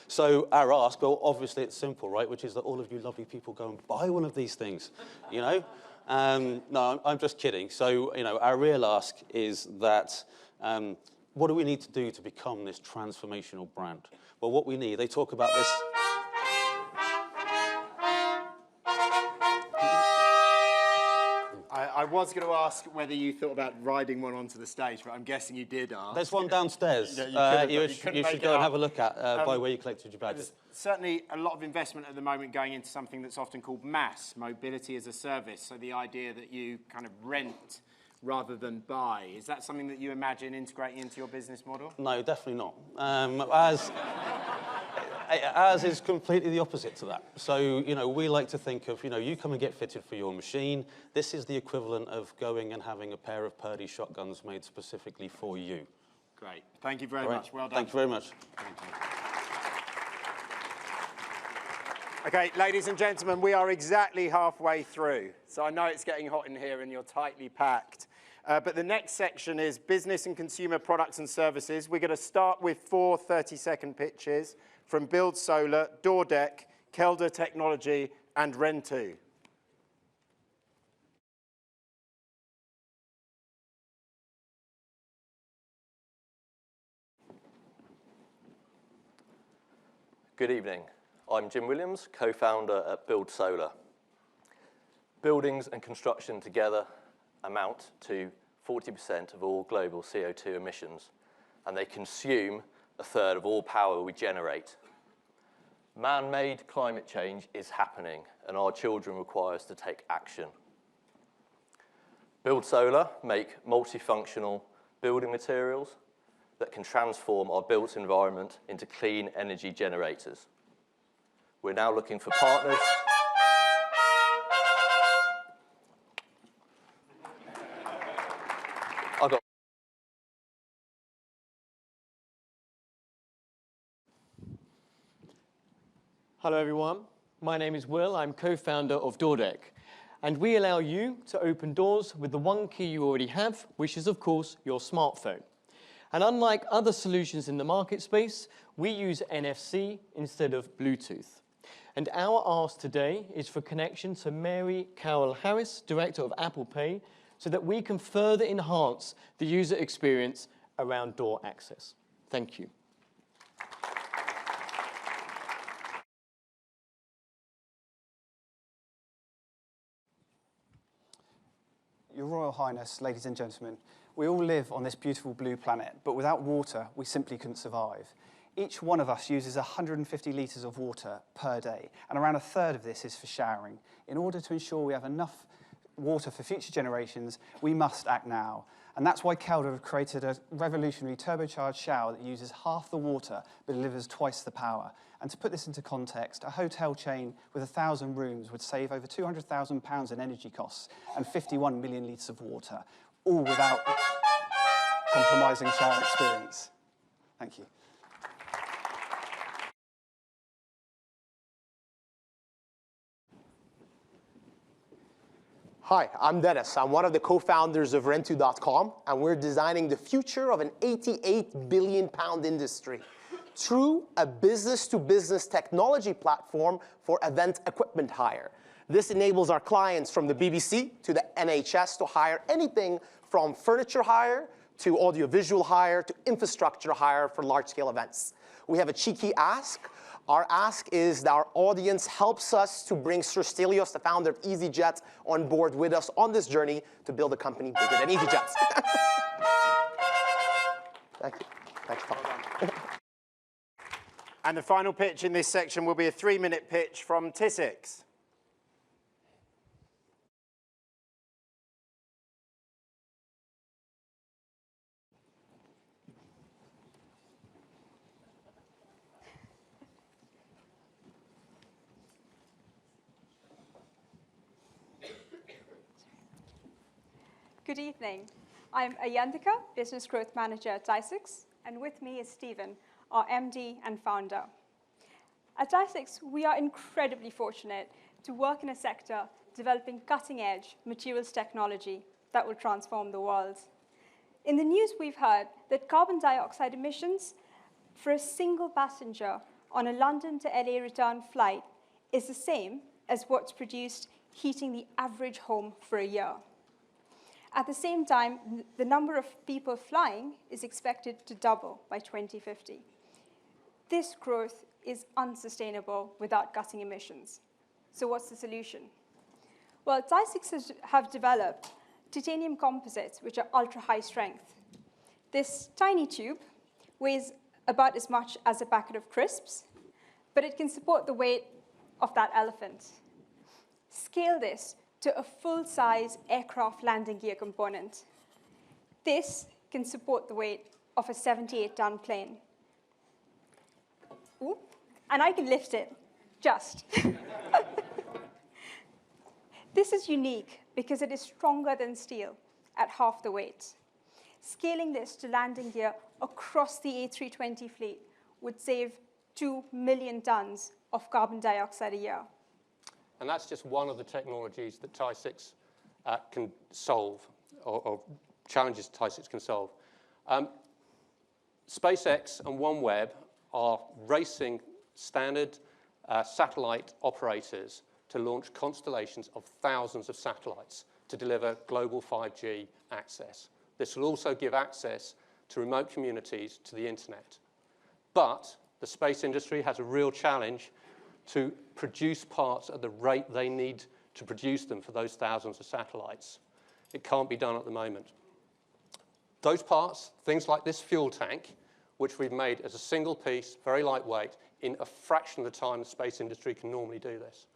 S24: So our ask, well, obviously it's simple, right? Which is that all of you lovely people go and buy one of these things, No, I'm just kidding. So, our real ask is that what do we need to do to become this transformational brand? Well, what we need, they talk about this.
S2: I was going to ask whether you thought about riding one onto the stage, but I'm guessing you did ask.
S24: There's one downstairs. You should go and have a look at by where you collected your badges.
S2: There's certainly a lot of investment at the moment going into something that's often called MaaS, mobility as a service. So the idea that you kind of rent rather than buy. Is that something that you imagine integrating into your business model?
S24: No, definitely not. Ours is completely the opposite to that. So, we like to think of, you come and get fitted for your machine. This is the equivalent of going and having a pair of Purdy shotguns made specifically for you.
S2: Great. Thank you very much. Well done.
S24: Thank you very much.
S2: Thank you. Okay, ladies and gentlemen, we are exactly halfway through. So I know it's getting hot in here and you're tightly packed. But the next section is business and consumer products and services. We're going to start with 4 30-second pitches from Build Solar, DoorDeck, Kelder Technology, and Rentu.
S1: Good evening. I'm Jim Williams, co-founder at Build Solar. Buildings and construction together amount to 40% of all global CO2 emissions, and they consume a third of all power we generate. Man-made climate change is happening, and our children require us to take action. Build Solar make multifunctional building materials that can transform our built environment into clean energy generators. We're now looking for partners.
S3: Hello everyone, my name is Will, I'm co-founder of DoorDeck, and we allow you to open doors with the one key you already have, which is of course your smartphone. And unlike other solutions in the market space, we use NFC instead of Bluetooth. And our ask today is for connection to Mary Carroll Harris, Director of Apple Pay, so that we can further enhance the user experience around door access. Thank you.
S4: Your Royal Highness, ladies and gentlemen, we all live on this beautiful blue planet, but without water, we simply couldn't survive. Each one of us uses 150 litres of water per day, and around a third of this is for showering. In order to ensure we have enough water for future generations, we must act now. And that's why Kelder have created a revolutionary turbocharged shower that uses half the water but delivers twice the power. And to put this into context, a hotel chain with 1,000 rooms would save over £200,000 in energy costs and 51 million litres of water, all without compromising shower experience. Thank you.
S5: Hi, I'm Dennis. I'm one of the co-founders of Rentu.com, and we're designing the future of an £88 billion industry through a business-to-business technology platform for event equipment hire. This enables our clients from the BBC to the NHS to hire anything from furniture hire to audiovisual hire to infrastructure hire for large-scale events. We have a cheeky ask. Our ask is that our audience helps us to bring Sir Stelios, the founder of EasyJet, on board with us on this journey to build a company bigger than EasyJet. Thank you. Thanks, Tom.
S2: And the final pitch in this section will be a 3-minute pitch from Tissix.
S25: Good evening. I'm Ayantika, Business Growth Manager at Tissix, and with me is Stephen, our MD and founder. At Tissix, we are incredibly fortunate to work in a sector developing cutting-edge materials technology that will transform the world. In the news, we've heard that carbon dioxide emissions for a single passenger on a London to LA return flight is the same as what's produced heating the average home for a year. At the same time, the number of people flying is expected to double by 2050. This growth is unsustainable without cutting emissions. So what's the solution? Well, Tissix have developed titanium composites, which are ultra high strength. This tiny tube weighs about as much as a packet of crisps, but it can support the weight of that elephant. Scale this to a full-size aircraft landing gear component. This can support the weight of a 78-ton plane. Ooh, and I can lift it, just. This is unique because it is stronger than steel at half the weight. Scaling this to landing gear across the A320 fleet would save 2 million tons of carbon dioxide a year.
S6: And that's just one of the technologies that Ty-6 can solve, or challenges Ty-6 can solve. SpaceX and OneWeb are racing standard satellite operators to launch constellations of thousands of satellites to deliver global 5G access. This will also give access to remote communities to the internet. But the space industry has a real challenge to produce parts at the rate they need to produce them for those thousands of satellites. It can't be done at the moment. Those parts, things like this fuel tank, which we've made as a single piece, very lightweight, in a fraction of the time the space industry can normally do this.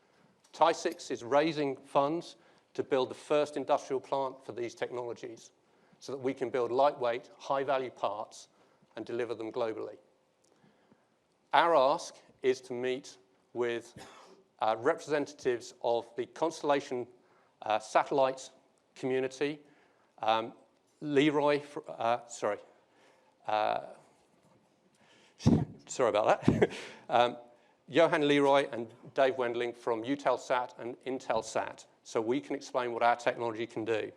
S6: Ty-6 is raising funds to build the first industrial plant for these technologies so that we can build lightweight, high-value parts and deliver them globally. Our ask is to meet with representatives of the constellation satellite community, Leroy, sorry about that. Johan Leroy and Dave Wendling from Eutelsat and Intelsat, so we can explain what our technology can do.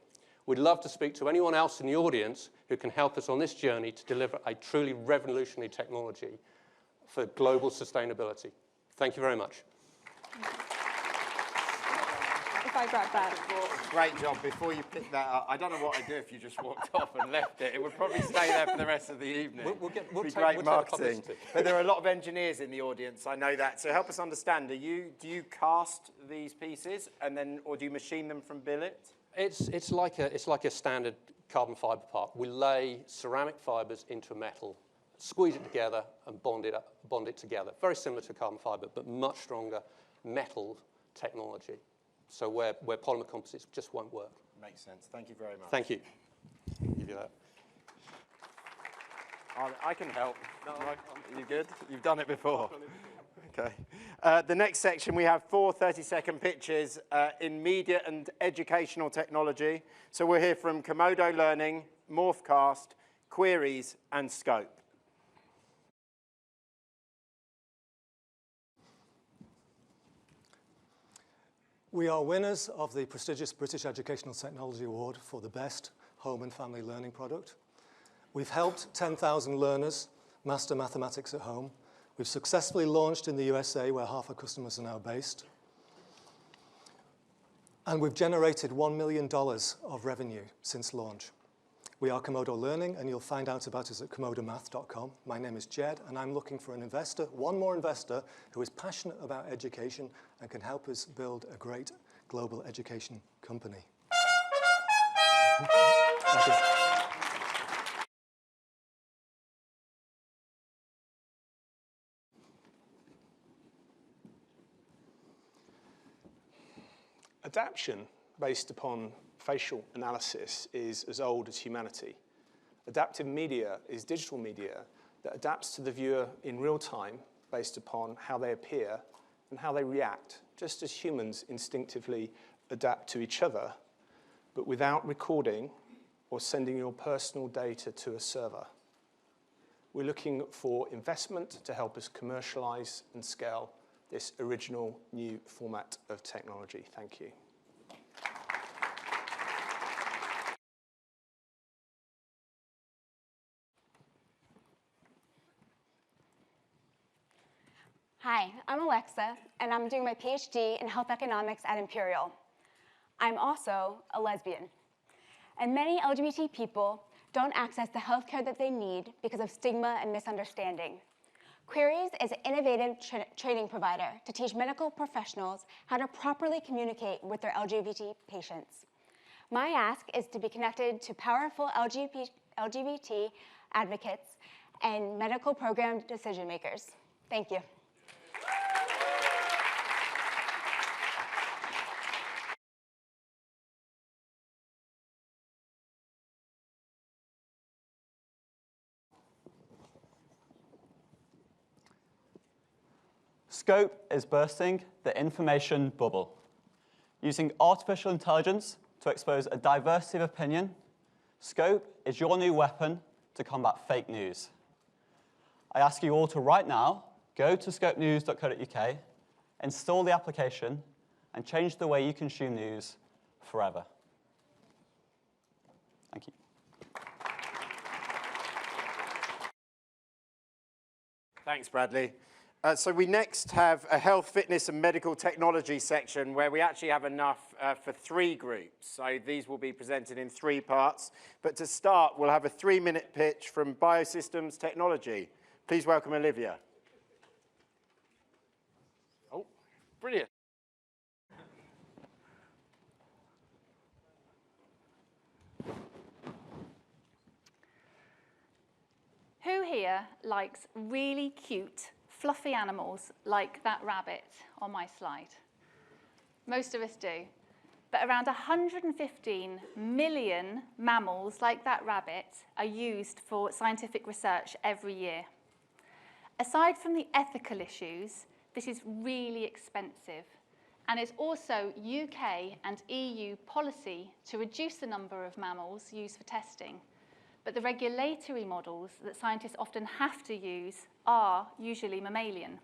S6: We'd love to speak to anyone else in the audience who can help us on this journey to deliver a truly revolutionary technology for global sustainability. Thank you very much.
S25: If I grab that.
S2: Great job. Before you pick that up, I don't know what I'd do if you just walked off and left it. It would probably stay there for the rest of the evening.
S6: We'll
S2: be
S6: take
S2: great
S6: the
S2: marketing.
S6: publicity.
S2: But there are a lot of engineers in the audience, I know that. So help us understand, do you cast these pieces and then, or do you machine them from billet?
S6: It's like a standard carbon fiber part. We lay ceramic fibers into a metal, squeeze it together and bond it together. Very similar to carbon fiber, but much stronger metal technology. So where polymer composites just won't work.
S2: Makes sense. Thank you very much.
S6: Thank you. I'll give you that.
S2: I can help. No, you good? You've done it before. Okay. The next section, we have 4 30-second pitches in media and educational technology. So we'll hear from Komodo Learning, Morphcast, Queries, and Scope.
S7: We are winners of the prestigious British Educational Technology Award for the best home and family learning product. We've helped 10,000 learners master mathematics at home. We've successfully launched in the USA, where half our customers are now based. And we've generated $1 million of revenue since launch. We are Komodo Learning, and you'll find out about us at komodomath.com. My name is Jed, and I'm looking for an investor, one more investor, who is passionate about education and can help us build a great global education company. Thank you.
S8: Adaption based upon facial analysis is as old as humanity. Adaptive media is digital media that adapts to the viewer in real time based upon how they appear and how they react, just as humans instinctively adapt to each other, but without recording or sending your personal data to a server. We're looking for investment to help us commercialize and scale this original new format of technology. Thank you.
S9: Hi, I'm Alexa, and I'm doing my PhD in health economics at Imperial. I'm also a lesbian, and many LGBT people don't access the healthcare that they need because of stigma and misunderstanding. Queries is an innovative training provider to teach medical professionals how to properly communicate with their LGBT patients. My ask is to be connected to powerful LGBT advocates and medical program decision makers. Thank you.
S10: Scope is bursting the information bubble. Using artificial intelligence to expose a diversity of opinion, Scope is your new weapon to combat fake news. I ask you all to right now go to scopenews.co.uk, install the application, and change the way you consume news forever. Thank you.
S2: Thanks, Bradley. So we next have a health, fitness and medical technology section where we actually have enough for 3 groups. So these will be presented in 3 parts. But to start, we'll have a 3-minute pitch from Biosystems Technology. Please welcome Olivia.
S11: Oh, brilliant.
S12: Who here likes really cute, fluffy animals like that rabbit on my slide? Most of us do. But around 115 million mammals like that rabbit are used for scientific research every year. Aside from the ethical issues, this is really expensive. And it's also UK and EU policy to reduce the number of mammals used for testing. But the regulatory models that scientists often have to use are usually mammalian.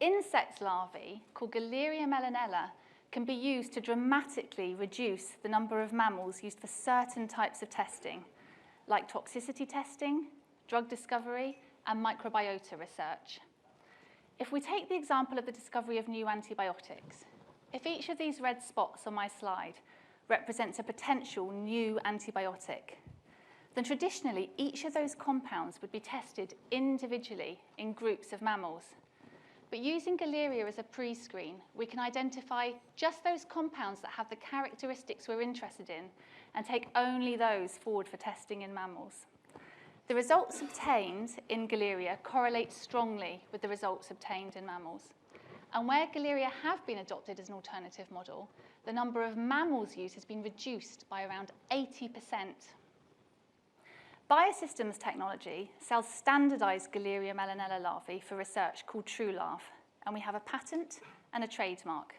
S12: Insect larvae, called Galleria melanella, can be used to dramatically reduce the number of mammals used for certain types of testing, like toxicity testing, drug discovery, and microbiota research. If we take the example of the discovery of new antibiotics, if each of these red spots on my slide represents a potential new antibiotic, then traditionally each of those compounds would be tested individually in groups of mammals. But using Galleria as a pre-screen, we can identify just those compounds that have the characteristics we're interested in and take only those forward for testing in mammals. The results obtained in Galleria correlate strongly with the results obtained in mammals. And where Galleria have been adopted as an alternative model, the number of mammals used has been reduced by around 80%. Biosystems Technology sells standardized Galleria melanella larvae for research called TrueLarv, and we have a patent and a trademark.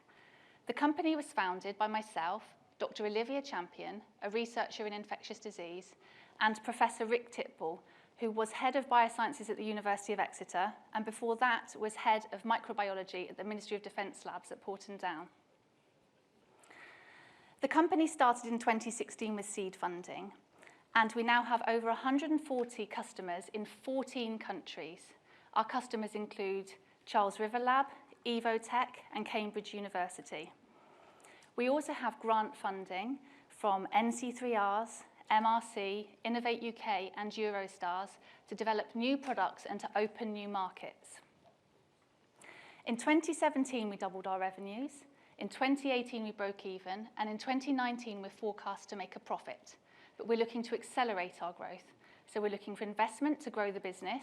S12: The company was founded by myself, Dr. Olivia Champion, a researcher in infectious disease, and Professor Rick Titbull, who was head of biosciences at the University of Exeter, and before that was head of microbiology at the Ministry of Defence Labs at Porton Down. The company started in 2016 with seed funding, and we now have over 140 customers in 14 countries. Our customers include Charles River Lab, Evotech, and Cambridge University. We also have grant funding from NC3Rs, MRC, Innovate UK, and Eurostars to develop new products and to open new markets. In 2017, we doubled our revenues. In 2018, we broke even, and in 2019, we're forecast to make a profit. But we're looking to accelerate our growth. So we're looking for investment to grow the business.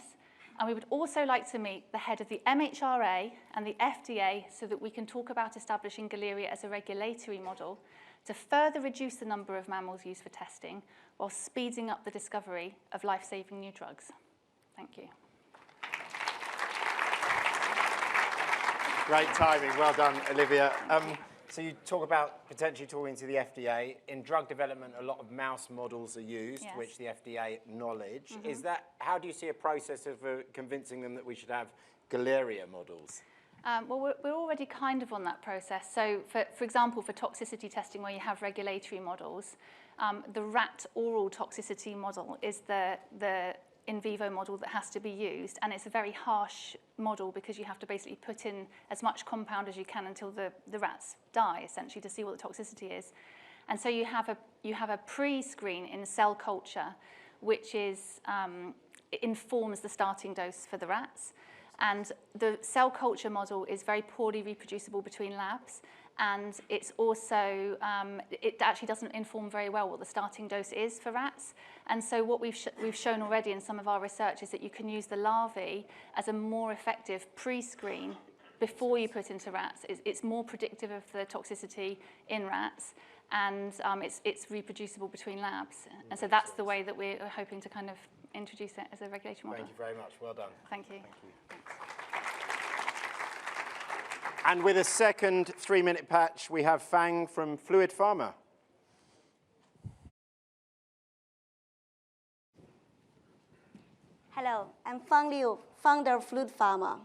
S12: And we would also like to meet the head of the MHRA and the FDA so that we can talk about establishing Galleria as a regulatory model to further reduce the number of mammals used for testing while speeding up the discovery of life-saving new drugs. Thank you.
S2: Great timing. Well done, Olivia. So you talk about potentially talking to the FDA. In drug development, a lot of mouse models are used, yes, which the FDA acknowledge. Mm-hmm. Is that, how do you see a process of convincing them that we should have Galleria models?
S12: Well, we're already kind of on that process. So, for example, for toxicity testing, where you have regulatory models, the rat oral toxicity model is the in vivo model that has to be used, and it's a very harsh model because you have to basically put in as much compound as you can until the rats die, essentially, to see what the toxicity is. And so you have a pre-screen in cell culture, which is informs the starting dose for the rats. And the cell culture model is very poorly reproducible between labs, And it's also, it actually doesn't inform very well what the starting dose is for rats. And so what we've shown already in some of our research is that you can use the larvae as a more effective pre-screen before you put into rats. It's more predictive of the toxicity in rats, and it's reproducible between labs. And so that's the way that we're hoping to kind of introduce it as a regulatory model.
S2: Thank you very much. Well done.
S12: Thank you.
S2: Thank you. And with a second 3-minute patch, we have Fang from Fluid Pharma.
S13: Hello, I'm Fang Liu, founder of Fluid Pharma.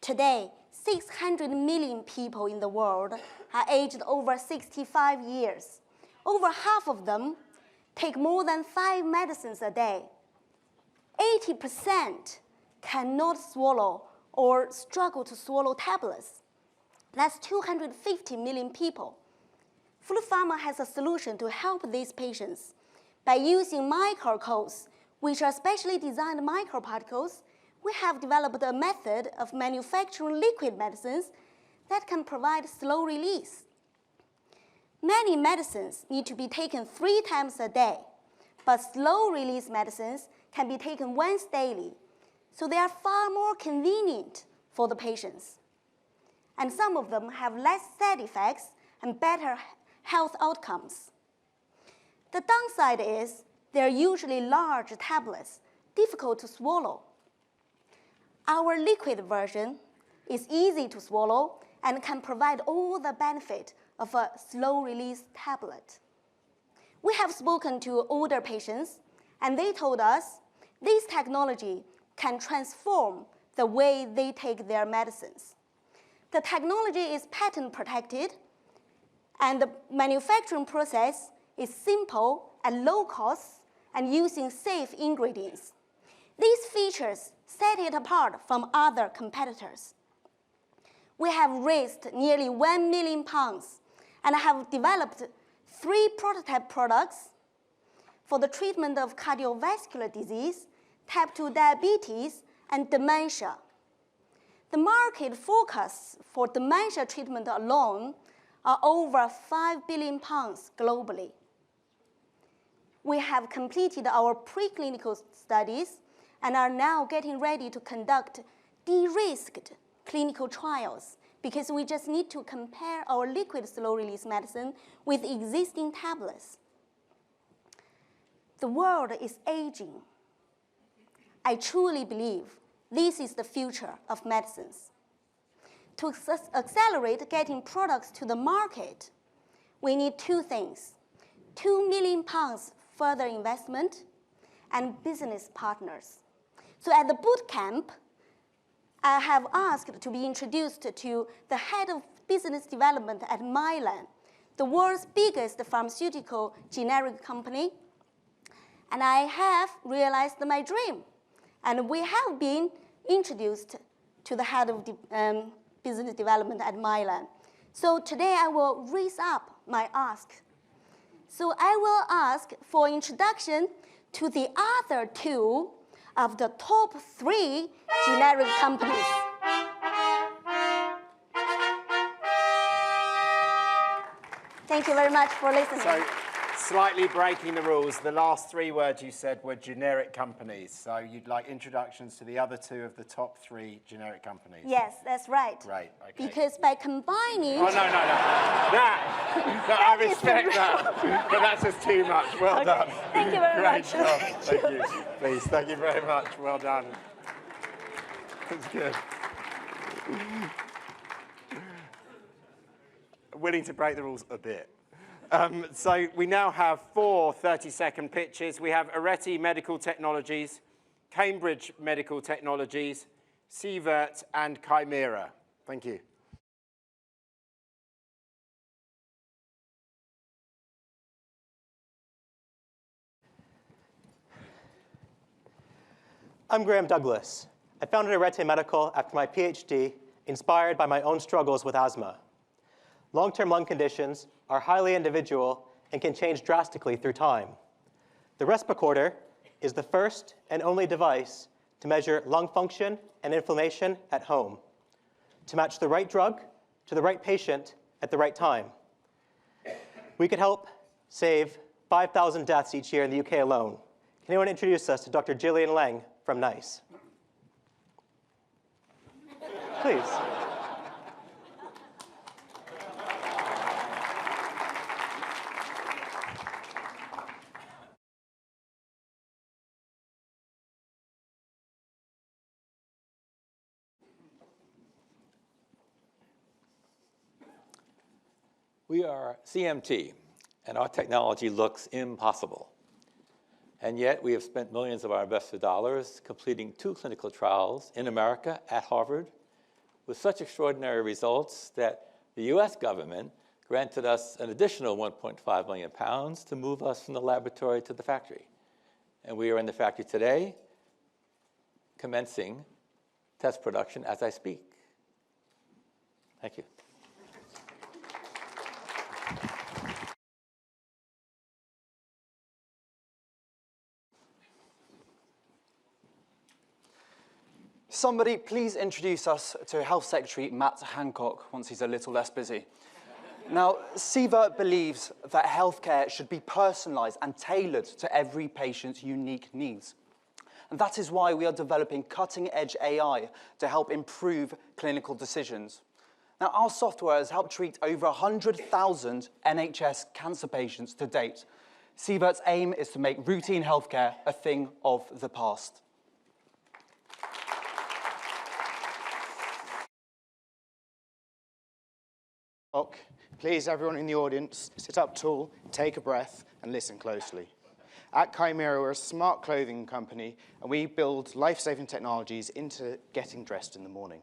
S13: Today, 600 million people in the world are aged over 65 years. Over half of them take more than 5 medicines a day. 80% cannot swallow or struggle to swallow tablets. That's 250 million people. Fluid Pharma has a solution to help these patients. By using microcodes, which are specially designed microparticles, we have developed a method of manufacturing liquid medicines that can provide slow release. Many medicines need to be taken 3 times a day, but slow release medicines can be taken once daily, so they are far more convenient for the patients. And some of them have less side effects and better health outcomes. The downside is they're usually large tablets, difficult to swallow. Our liquid version is easy to swallow and can provide all the benefit of a slow-release tablet. We have spoken to older patients, and they told us this technology can transform the way they take their medicines. The technology is patent protected, and the manufacturing process is simple at low cost and using safe ingredients. These features set it apart from other competitors. We have raised nearly £1 million and have developed 3 prototype products for the treatment of cardiovascular disease, type 2 diabetes, and dementia. The market forecasts for dementia treatment alone are over £5 billion globally. We have completed our preclinical studies and are now getting ready to conduct de-risked clinical trials because we just need to compare our liquid slow-release medicine with existing tablets. The world is aging. I truly believe this is the future of medicines. To accelerate getting products to the market, we need 2 things: £2 million further investment and business partners. So at the boot camp, I have asked to be introduced to the head of business development at Mylan, the world's biggest pharmaceutical generic company. And I have realized my dream. And we have been introduced to the head of business development at Mylan. So today I will raise up my ask. So I will ask for introduction to the other 2 of the top 3 generic companies. Thank you very much for listening.
S2: So, slightly breaking the rules, the last 3 words you said were generic companies. So you'd like introductions to the other 2 of the top 3 generic companies?
S13: Yes, that's right.
S2: Great, okay.
S13: Because by combining...
S2: Oh, no. I respect that. But that's just too much. Well done.
S13: Thank you very much.
S2: Great job. Thank you. Please, thank you very much. Well done. That's good. Willing to break the rules a bit. So we now have 4 30-second pitches. We have Arete Medical Technologies, Cambridge Medical Technologies, Sievert, and Chimera. Thank you.
S5: I'm Graham Douglas. I founded Arete Medical after my PhD, inspired by my own struggles with asthma. Long-term lung conditions are highly individual and can change drastically through time. The Respicorder is the first and only device to measure lung function and inflammation at home. To match the right drug to the right patient
S14: at the right time. We could help save 5,000 deaths each year in the UK alone. Can anyone introduce us to Dr. Gillian Lang from NICE? Please.
S15: We are CMT, and our technology looks impossible. And yet we have spent millions of our investor dollars completing 2 clinical trials in America at Harvard with such extraordinary results that the US government granted us an additional 1.5 million pounds to move us from the laboratory to the factory. And we are in the factory today, commencing test production as I speak. Thank you.
S16: Somebody please introduce us to Health Secretary Matt Hancock once he's a little less busy. Now, CVERT believes that healthcare should be personalised and tailored to every patient's unique needs. And that is why we are developing cutting-edge AI to help improve clinical decisions. Now, our software has helped treat over 100,000 NHS cancer patients to date. CVERT's aim is to make routine healthcare a thing of the past.
S2: Please, everyone in the audience, sit up tall, take a breath, and listen closely. At Chimera, we're a smart clothing company, and we build life-saving technologies into getting dressed in the morning.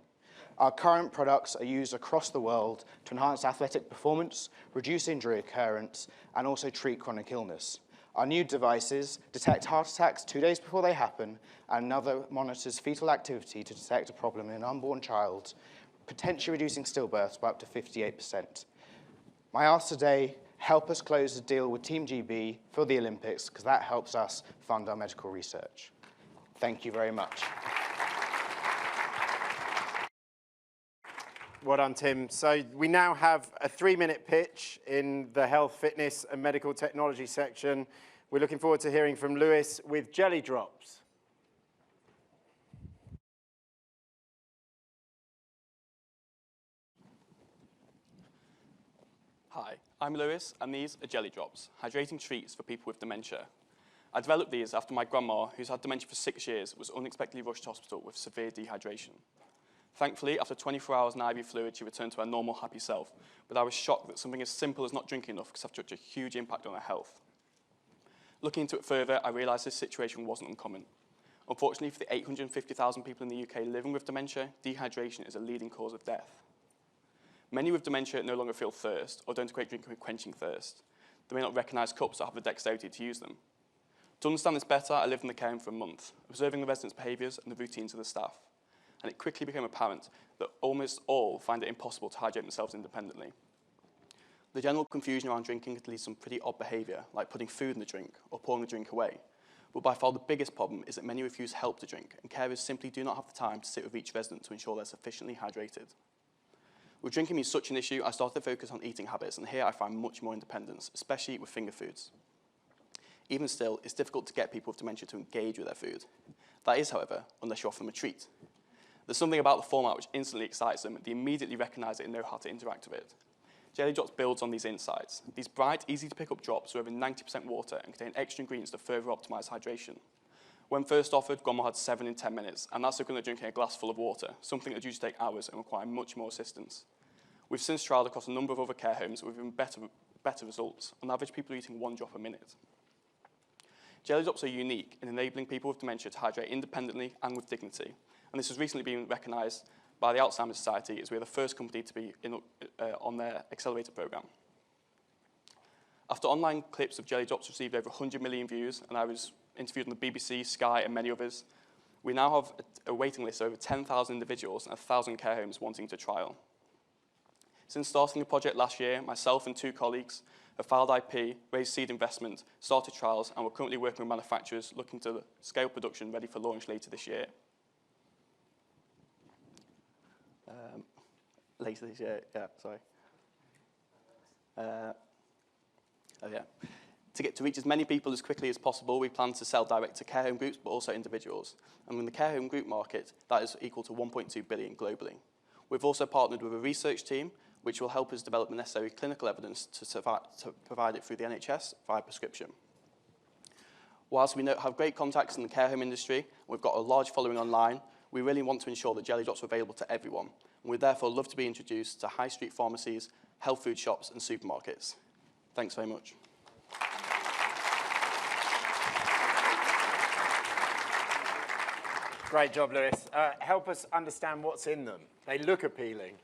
S2: Our current products are used across the world to enhance athletic performance, reduce injury occurrence, and also treat chronic illness. Our new devices detect heart attacks 2 days before they happen, and another monitors fetal activity to detect a problem in an unborn child, potentially reducing stillbirths by up to 58%. My ask today, help us close the deal with Team GB for the Olympics, because that helps us fund our medical research. Thank you very much. Well done, Tim. So we now have a 3-minute pitch in the health, fitness, and medical technology section. We're looking forward to hearing from Lewis with Jelly Drops.
S17: Hi, I'm Lewis, and these are Jelly Drops, hydrating treats for people with dementia. I developed these after my grandma, who's had dementia for 6 years, was unexpectedly rushed to hospital with severe dehydration. Thankfully, after 24 hours in IV fluid, she returned to her normal, happy self, but I was shocked that something as simple as not drinking enough could have such a huge impact on her health. Looking into it further, I realised this situation wasn't uncommon. Unfortunately, for the 850,000 people in the UK living with dementia, dehydration is a leading cause of death. Many with dementia no longer feel thirst or don't equate drinking with quenching thirst. They may not recognise cups or have the dexterity to use them. To understand this better, I lived in the care home for a month, observing the residents' behaviours and the routines of the staff. And it quickly became apparent that almost all find it impossible to hydrate themselves independently. The general confusion around drinking could lead to some pretty odd behaviour, like putting food in the drink or pouring the drink away. But by far the biggest problem is that many refuse help to drink, and carers simply do not have the time to sit with each resident to ensure they're sufficiently hydrated. With drinking being such an issue, I started to focus on eating habits, and here I find much more independence, especially with finger foods. Even still, it's difficult to get people with dementia to engage with their food. That is, however, unless you offer them a treat. There's something about the format which instantly excites them. They immediately recognise it and know how to interact with it. Jelly Drops builds on these insights. These bright, easy-to-pick-up drops are over 90% water and contain extra ingredients to further optimise hydration. When first offered, Grandma had 7 in 10 minutes, and that's equivalent to drinking a glass full of water, something that used to take hours and require much more assistance. We've since trialled across a number of other care homes with even better results. On average, people are eating 1 drop a minute. Jelly Drops are unique in enabling people with dementia to hydrate independently and with dignity, and this has recently been recognised by the Alzheimer's Society as we are the first company to be on their accelerator programme. After online clips of Jelly Drops received over 100 million views, and I was interviewed on the BBC, Sky, and many others, we now have a waiting list of over 10,000 individuals and 1,000 care homes wanting to trial. Since starting the project last year, myself and 2 colleagues have filed IP, raised seed investment, started trials, and we're currently working with manufacturers looking to scale production ready for launch later this year. To reach as many people as quickly as possible, we plan to sell direct to care home groups, but also individuals. And in the care home group market, that is equal to 1.2 billion globally. We've also partnered with a research team, which will help us develop the necessary clinical evidence to provide it through the NHS via prescription. Whilst we have great contacts in the care home industry, we've got a large following online, we really want to ensure that jelly drops are available to everyone. And we'd therefore love to be introduced to high street pharmacies, health food shops, and supermarkets. Thanks very much.
S2: Great job, Lewis. Help us understand what's in them. They look appealing.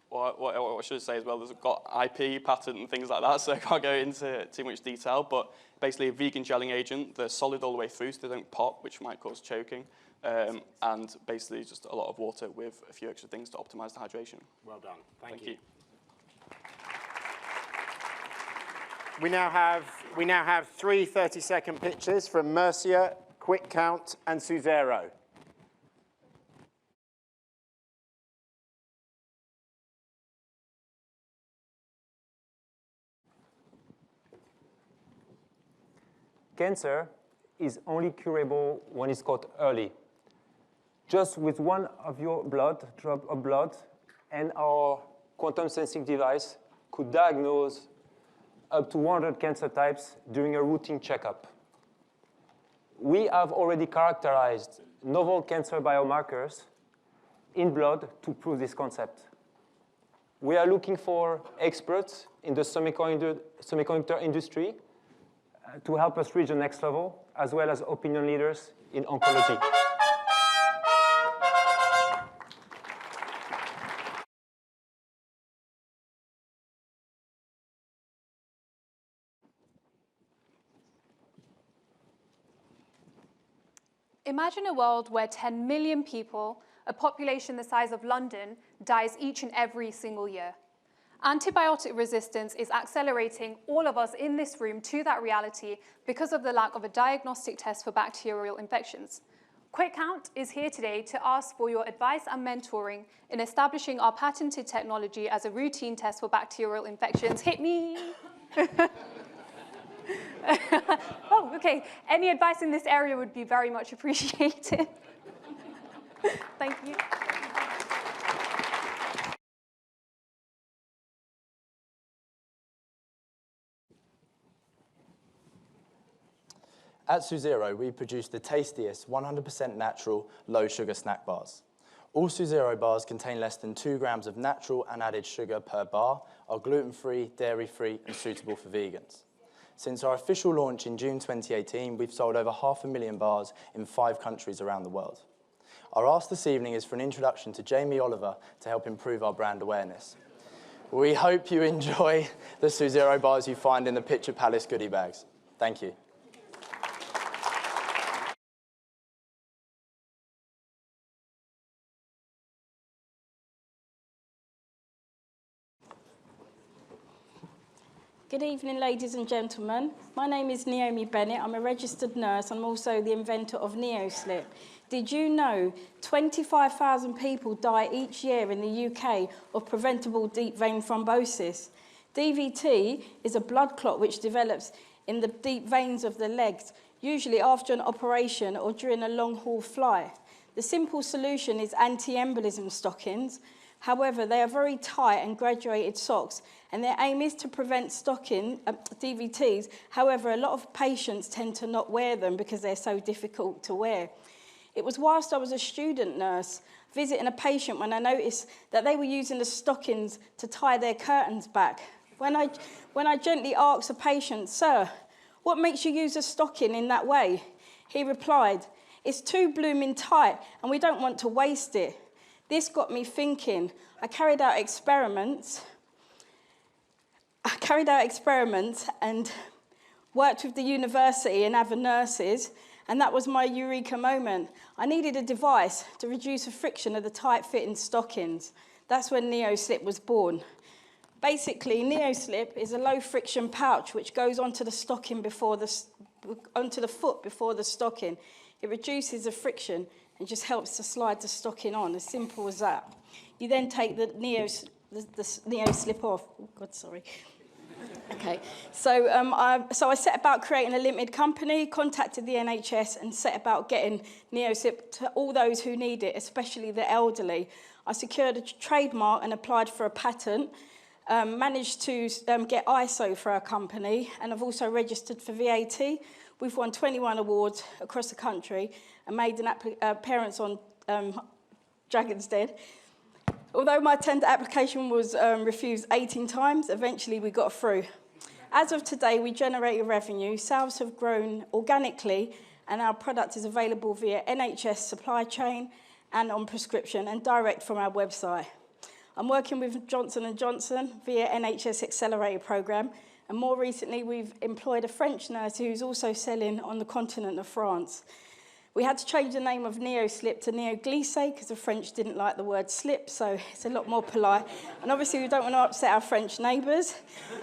S17: What I should say as well, there's got IP, patent, and things like that, so I can't go into too much detail, but basically a vegan gelling agent. They're solid all the way through, so they don't pop, which might cause choking, and basically just a lot of water with a few extra things to optimize the hydration.
S2: Well done. Thank you. We now have three 30-second pitches from Mercia, Quick Count, and Suzero.
S18: Cancer is only curable when it's caught early. Just with one of your drop of blood, and our quantum sensing device could diagnose up to 100 cancer types during a routine checkup. We have already characterized novel cancer biomarkers in blood to prove this concept. We are looking for experts in the semiconductor industry to help us reach the next level, as well as opinion leaders in oncology.
S19: Imagine a world where 10 million people, a population the size of London, dies each and every single year. Antibiotic resistance is accelerating all of us in this room to that reality because of the lack of a diagnostic test for bacterial infections. Quick Count is here today to ask for your advice and mentoring in establishing our patented technology as a routine test for bacterial infections. Hit me! Oh, okay. Any advice in this area would be very much appreciated. Thank you.
S20: At Suzero, we produce the tastiest 100% natural, low-sugar snack bars. All Suzero bars contain less than 2 grams of natural and added sugar per bar, are gluten-free, dairy-free, and suitable for vegans. Since our official launch in June 2018, we've sold over 500,000 bars in 5 countries around the world. Our ask this evening is for an introduction to Jamie Oliver to help improve our brand awareness. We hope you enjoy the Suzero bars you find in the Pitcher Palace goodie bags. Thank you.
S21: Good evening, ladies and gentlemen. My name is Naomi Bennett. I'm a registered nurse. I'm also the inventor of NeoSlip. Did you know 25,000 people die each year in the UK of preventable deep vein thrombosis? DVT is a blood clot which develops in the deep veins of the legs, usually after an operation or during a long-haul flight. The simple solution is anti-embolism stockings. However, they are very tight and graduated socks, and their aim is to prevent DVTs. However, a lot of patients tend to not wear them because they're so difficult to wear. It was whilst I was a student nurse visiting a patient when I noticed that they were using the stockings to tie their curtains back. When I gently asked the patient, "Sir, what makes you use a stocking in that way?" He replied, "It's too blooming tight and we don't want to waste it." This got me thinking. I carried out experiments and worked with the university and other nurses, and that was my eureka moment. I needed a device to reduce the friction of the tight-fitting stockings. That's when NeoSlip was born. Basically, NeoSlip is a low-friction pouch which goes onto the stocking onto the foot before the stocking. It reduces the friction and just helps to slide the stocking on, as simple as that. You then take the NeoSlip off. Oh, God, sorry. Okay, so I set about creating a limited company, contacted the NHS and set about getting NeoSlip to all those who need it, especially the elderly. I secured a trademark and applied for a patent, managed to get ISO for our company, and I've also registered for VAT. We've won 21 awards across the country and made an appearance on Dragon's Den. Although my tender application was refused 18 times, eventually we got through. As of today, we generate revenue, sales have grown organically, and our product is available via NHS supply chain and on prescription and direct from our website. I'm working with Johnson & Johnson via NHS Accelerator Programme, and more recently we've employed a French nurse who's also selling on the continent of France. We had to change the name of NeoSlip to NeoGlisse because the French didn't like the word slip, so it's a lot more polite. And obviously we don't want to upset our French neighbours.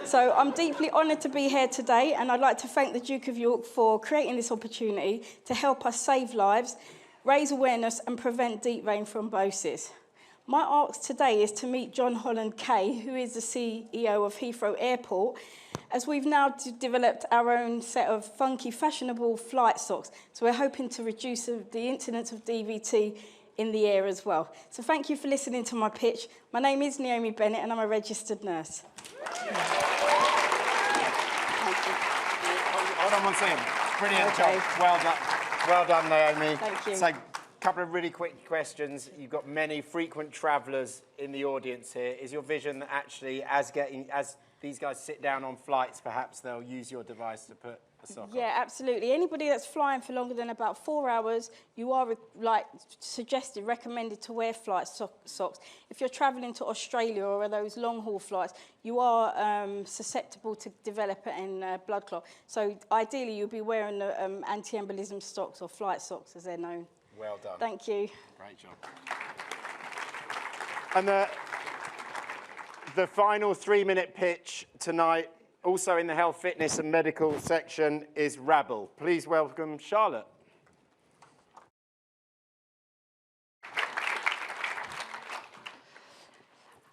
S21: So I'm deeply honoured to be here today, and I'd like to thank the Duke of York for creating this opportunity to help us save lives, raise awareness and prevent deep vein thrombosis. My ask today is to meet John Holland Kay, who is the CEO of Heathrow Airport, as we've now developed our own set of funky, fashionable flight socks. So we're hoping to reduce the incidence of DVT in the air as well. So thank you for listening to my pitch. My name is Naomi Bennett and I'm a registered nurse.
S2: Hold on one second. Brilliant job. Well done. Well done, Naomi.
S21: Thank you.
S2: So, a couple of really quick questions. You've got many frequent travellers in the audience here. Is your vision that actually, as these guys sit down on flights, perhaps they'll use your device to put a sock on?
S21: Yeah, absolutely. Anybody that's flying for longer than about 4 hours, you are recommended to wear flight socks. If you're travelling to Australia or those long-haul flights, you are susceptible to developing blood clot. So ideally, you'll be wearing the anti-embolism socks or flight socks, as they're known.
S2: Well done.
S21: Thank you.
S2: Great job. And the final 3-minute pitch tonight, also in the health, fitness and medical section, is Rabble. Please welcome Charlotte.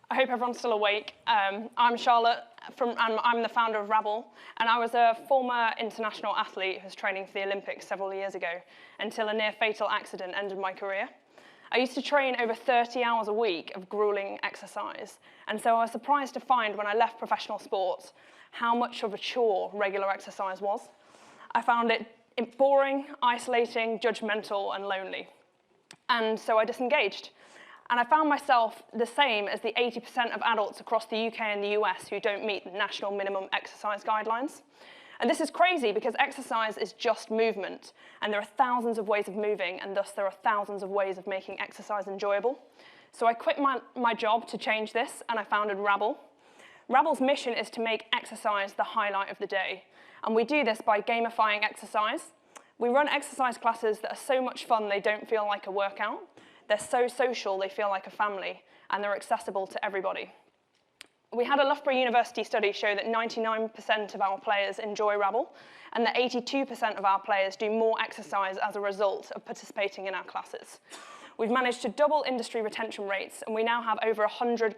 S1: I hope everyone's still awake. I'm Charlotte, I'm the founder of Rabble, and I was a former international athlete who was training for the Olympics several years ago until a near-fatal accident ended my career. I used to train over 30 hours a week of grueling exercise, and so I was surprised to find when I left professional sports how much of a chore regular exercise was. I found it boring, isolating, judgmental, and lonely. And so I disengaged. And I found myself the same as the 80% of adults across the UK and the US who don't meet the national minimum exercise guidelines. And this is crazy because exercise is just movement, and there are thousands of ways of moving, and thus there are thousands of ways of making exercise enjoyable. So I quit my job to change this, and I founded Rabble. Rabble's mission is to make exercise the highlight of the day, and we do this by gamifying exercise. We run exercise classes that are so much fun they don't feel like a workout. They're so social they feel like a family, and they're accessible to everybody. We had a Loughborough University study show that 99% of our players enjoy Rabble, and that 82% of our players do more exercise as a result of participating in our classes. We've managed to double industry retention rates, and we now have over 100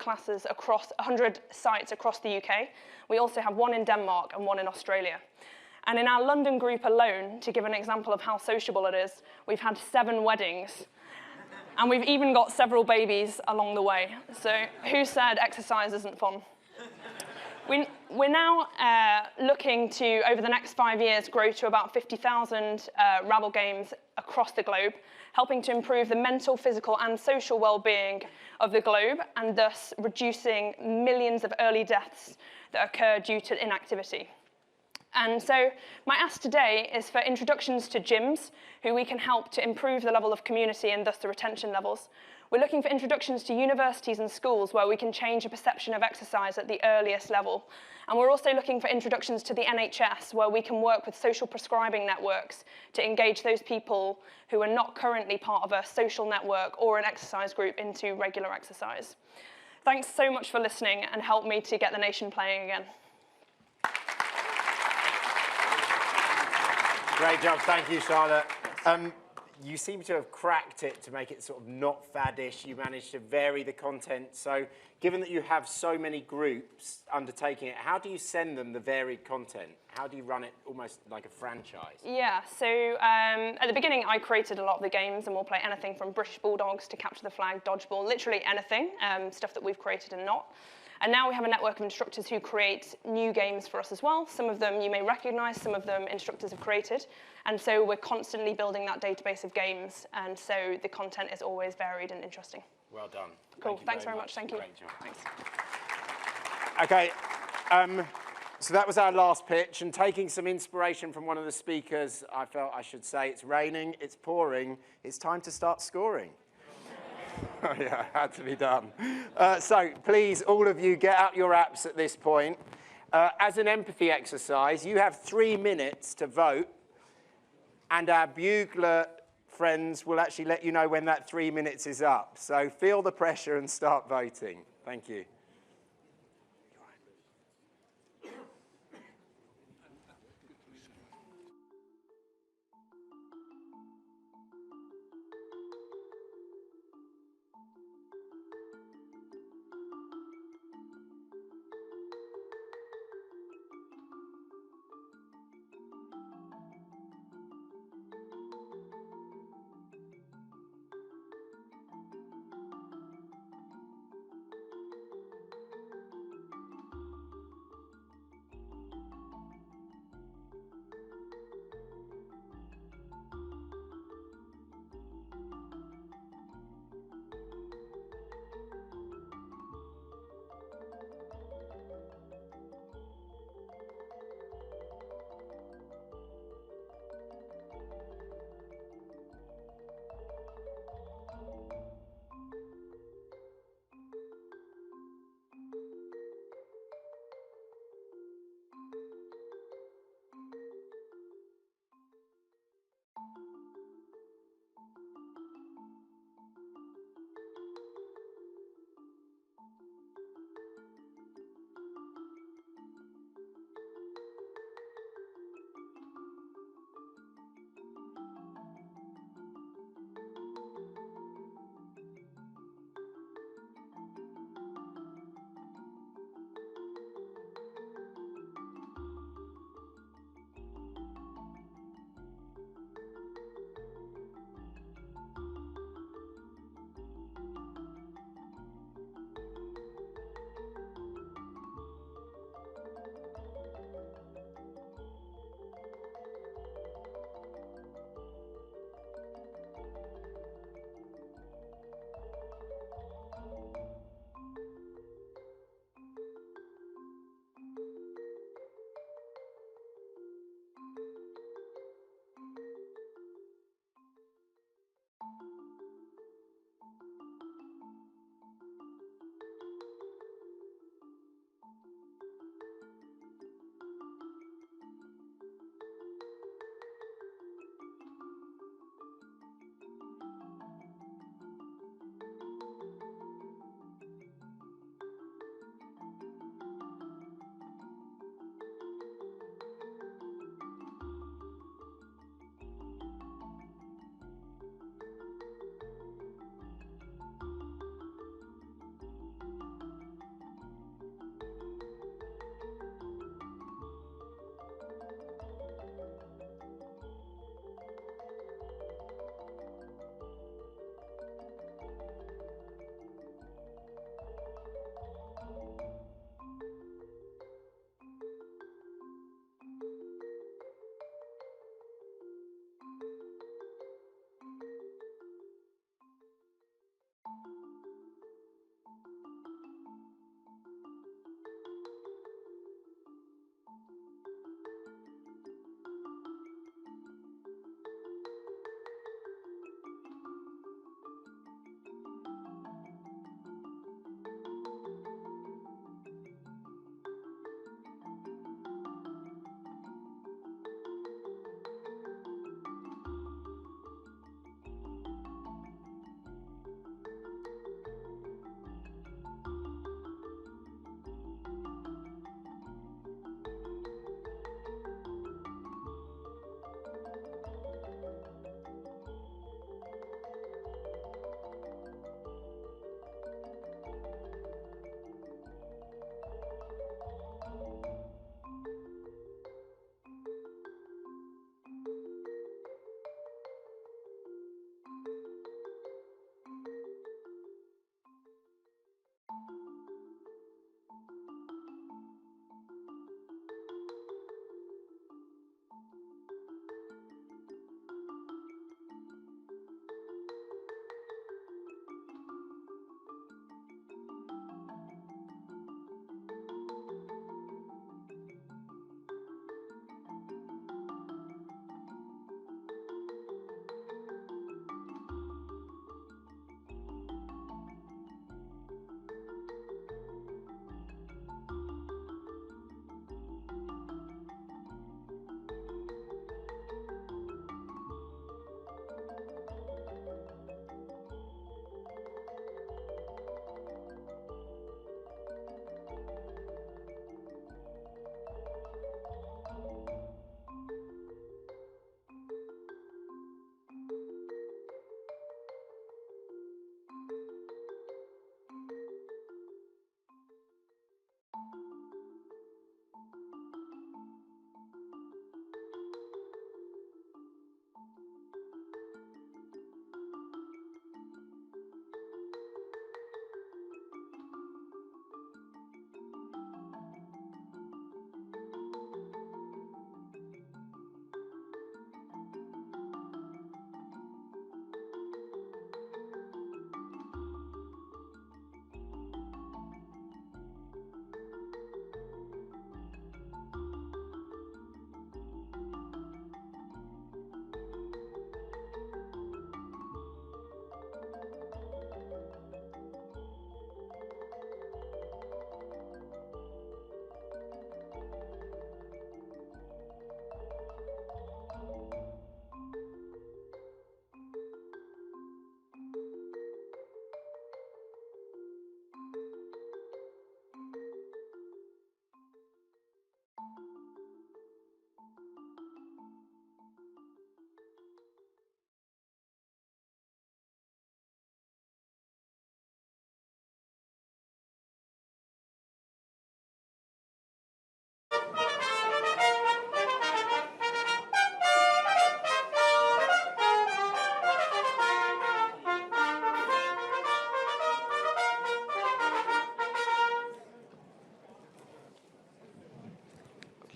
S1: sites across the UK. We also have one in Denmark and one in Australia. And in our London group alone, to give an example of how sociable it is, we've had 7 weddings. And we've even got several babies along the way. So who said exercise isn't fun? We're now looking to, over the next 5 years, grow to about 50,000 Rabble games across the globe, helping to improve the mental, physical, and social well-being of the globe, and thus reducing millions of early deaths that occur due to inactivity. And so my ask today is for introductions to gyms, who we can help to improve the level of community and thus the retention levels. We're looking for introductions to universities and schools where we can change a perception of exercise at the earliest level. And we're also looking for introductions to the NHS, where we can work with social prescribing networks to engage those people who are not currently part of a social network or an exercise group into regular exercise. Thanks so much for listening, and help me to get the nation playing again.
S2: Great job, thank you, Charlotte. you seem to have cracked it to make it sort of not faddish. You managed to vary the content. So given that you have so many groups undertaking it, how do you send them the varied content? How do you run it almost like a franchise?
S1: Yeah, so at the beginning I created a lot of the games, and we'll play anything from British Bulldogs to Capture the Flag, Dodgeball, literally anything, stuff that we've created and not. And now we have a network of instructors who create new games for us as well. Some of them you may recognize, some of them instructors have created. And so we're constantly building that database of games, and so the content is always varied and interesting.
S2: Well done.
S1: Cool, thanks very much. Thank you.
S2: Great job. Thanks. Okay, so that was our last pitch, and taking some inspiration from one of the speakers, I felt I should say it's raining, it's pouring, it's time to start scoring. Oh yeah, it had to be done. So please, all of you, get out your apps at this point. As an empathy exercise, you have 3 minutes to vote, and our bugler friends will actually let you know when that 3 minutes is up. So feel the pressure and start voting. Thank you.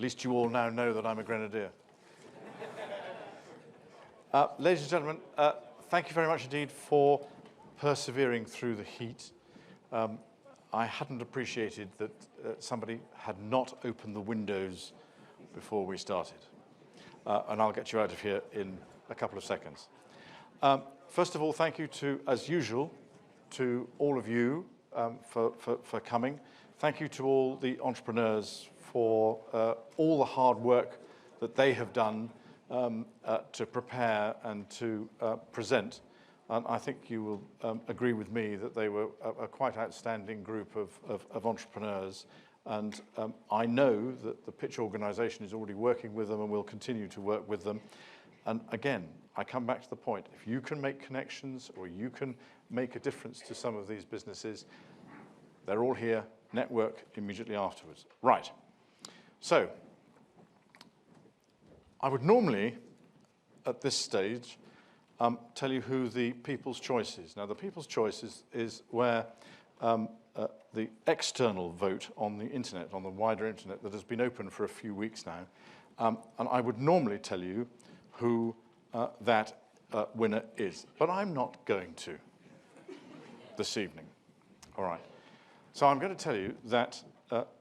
S3: least you all now know that I'm a grenadier. Ladies and gentlemen, thank you very much indeed for persevering through the heat. I hadn't appreciated that somebody had not opened the windows before we started. And I'll get you out of here in a couple of seconds. First of all, thank you to, as usual, to all of you for coming. Thank you to all the entrepreneurs for all the hard work that they have done to prepare and to present. And I think you will agree with me that they were a quite outstanding group of entrepreneurs. And I know that the Pitch organization is already working with them and will continue to work with them. And again, I come back to the point, if you can make connections or you can make a difference to some of these businesses, they're all here, network immediately afterwards. Right. So, I would normally, at this stage, tell you who the People's Choice is. Now, the People's Choice is where the external vote on the internet, on the wider internet, that has been open for a few weeks now. And I would normally tell you who that winner is. But I'm not going to this evening. All right. So I'm going to tell you that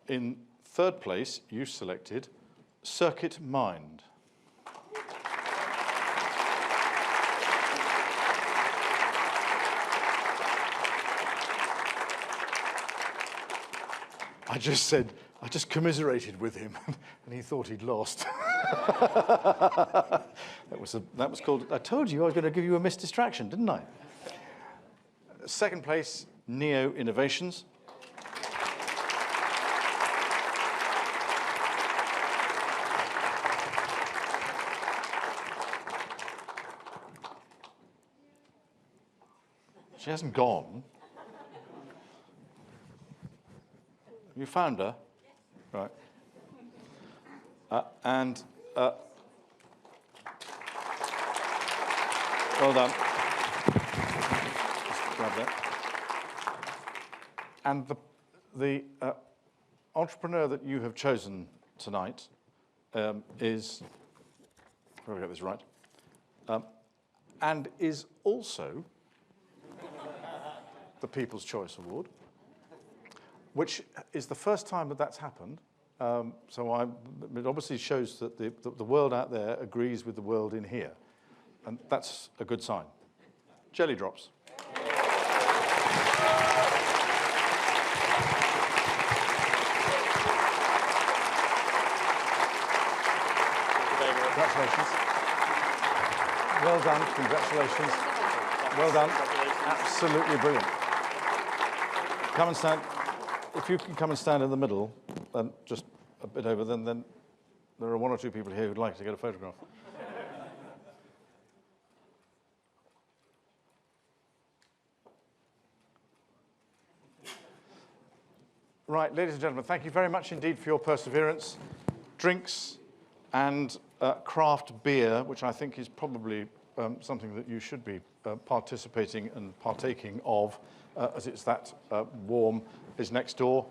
S3: in third place, you selected Circuit Mind. I just commiserated with him, and he thought he'd lost. that was called, I told you I was going to give you a misdistraction, didn't I? Second place, Neo Innovations. She hasn't gone. You found her? Right. Well done. Just grab that. And the entrepreneur that you have chosen tonight is, let me get this right, and is also the People's Choice Award, which is the first time that that's happened. So it obviously shows that the world out there agrees with the world in here. And that's a good sign. Jelly drops. Congratulations. Well done, congratulations. Well done. Absolutely brilliant. Come and stand. If you can come and stand in the middle, and just a bit over, then there are one or two people here who'd like to get a photograph. Right, ladies and gentlemen, thank you very much indeed for your perseverance. Drinks and craft beer, which I think is probably something that you should be participating and partaking of, as it's that warm, is next door.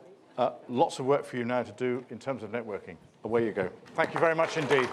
S3: Lots of work for you now to do in terms of networking. Away you go. Thank you very much indeed.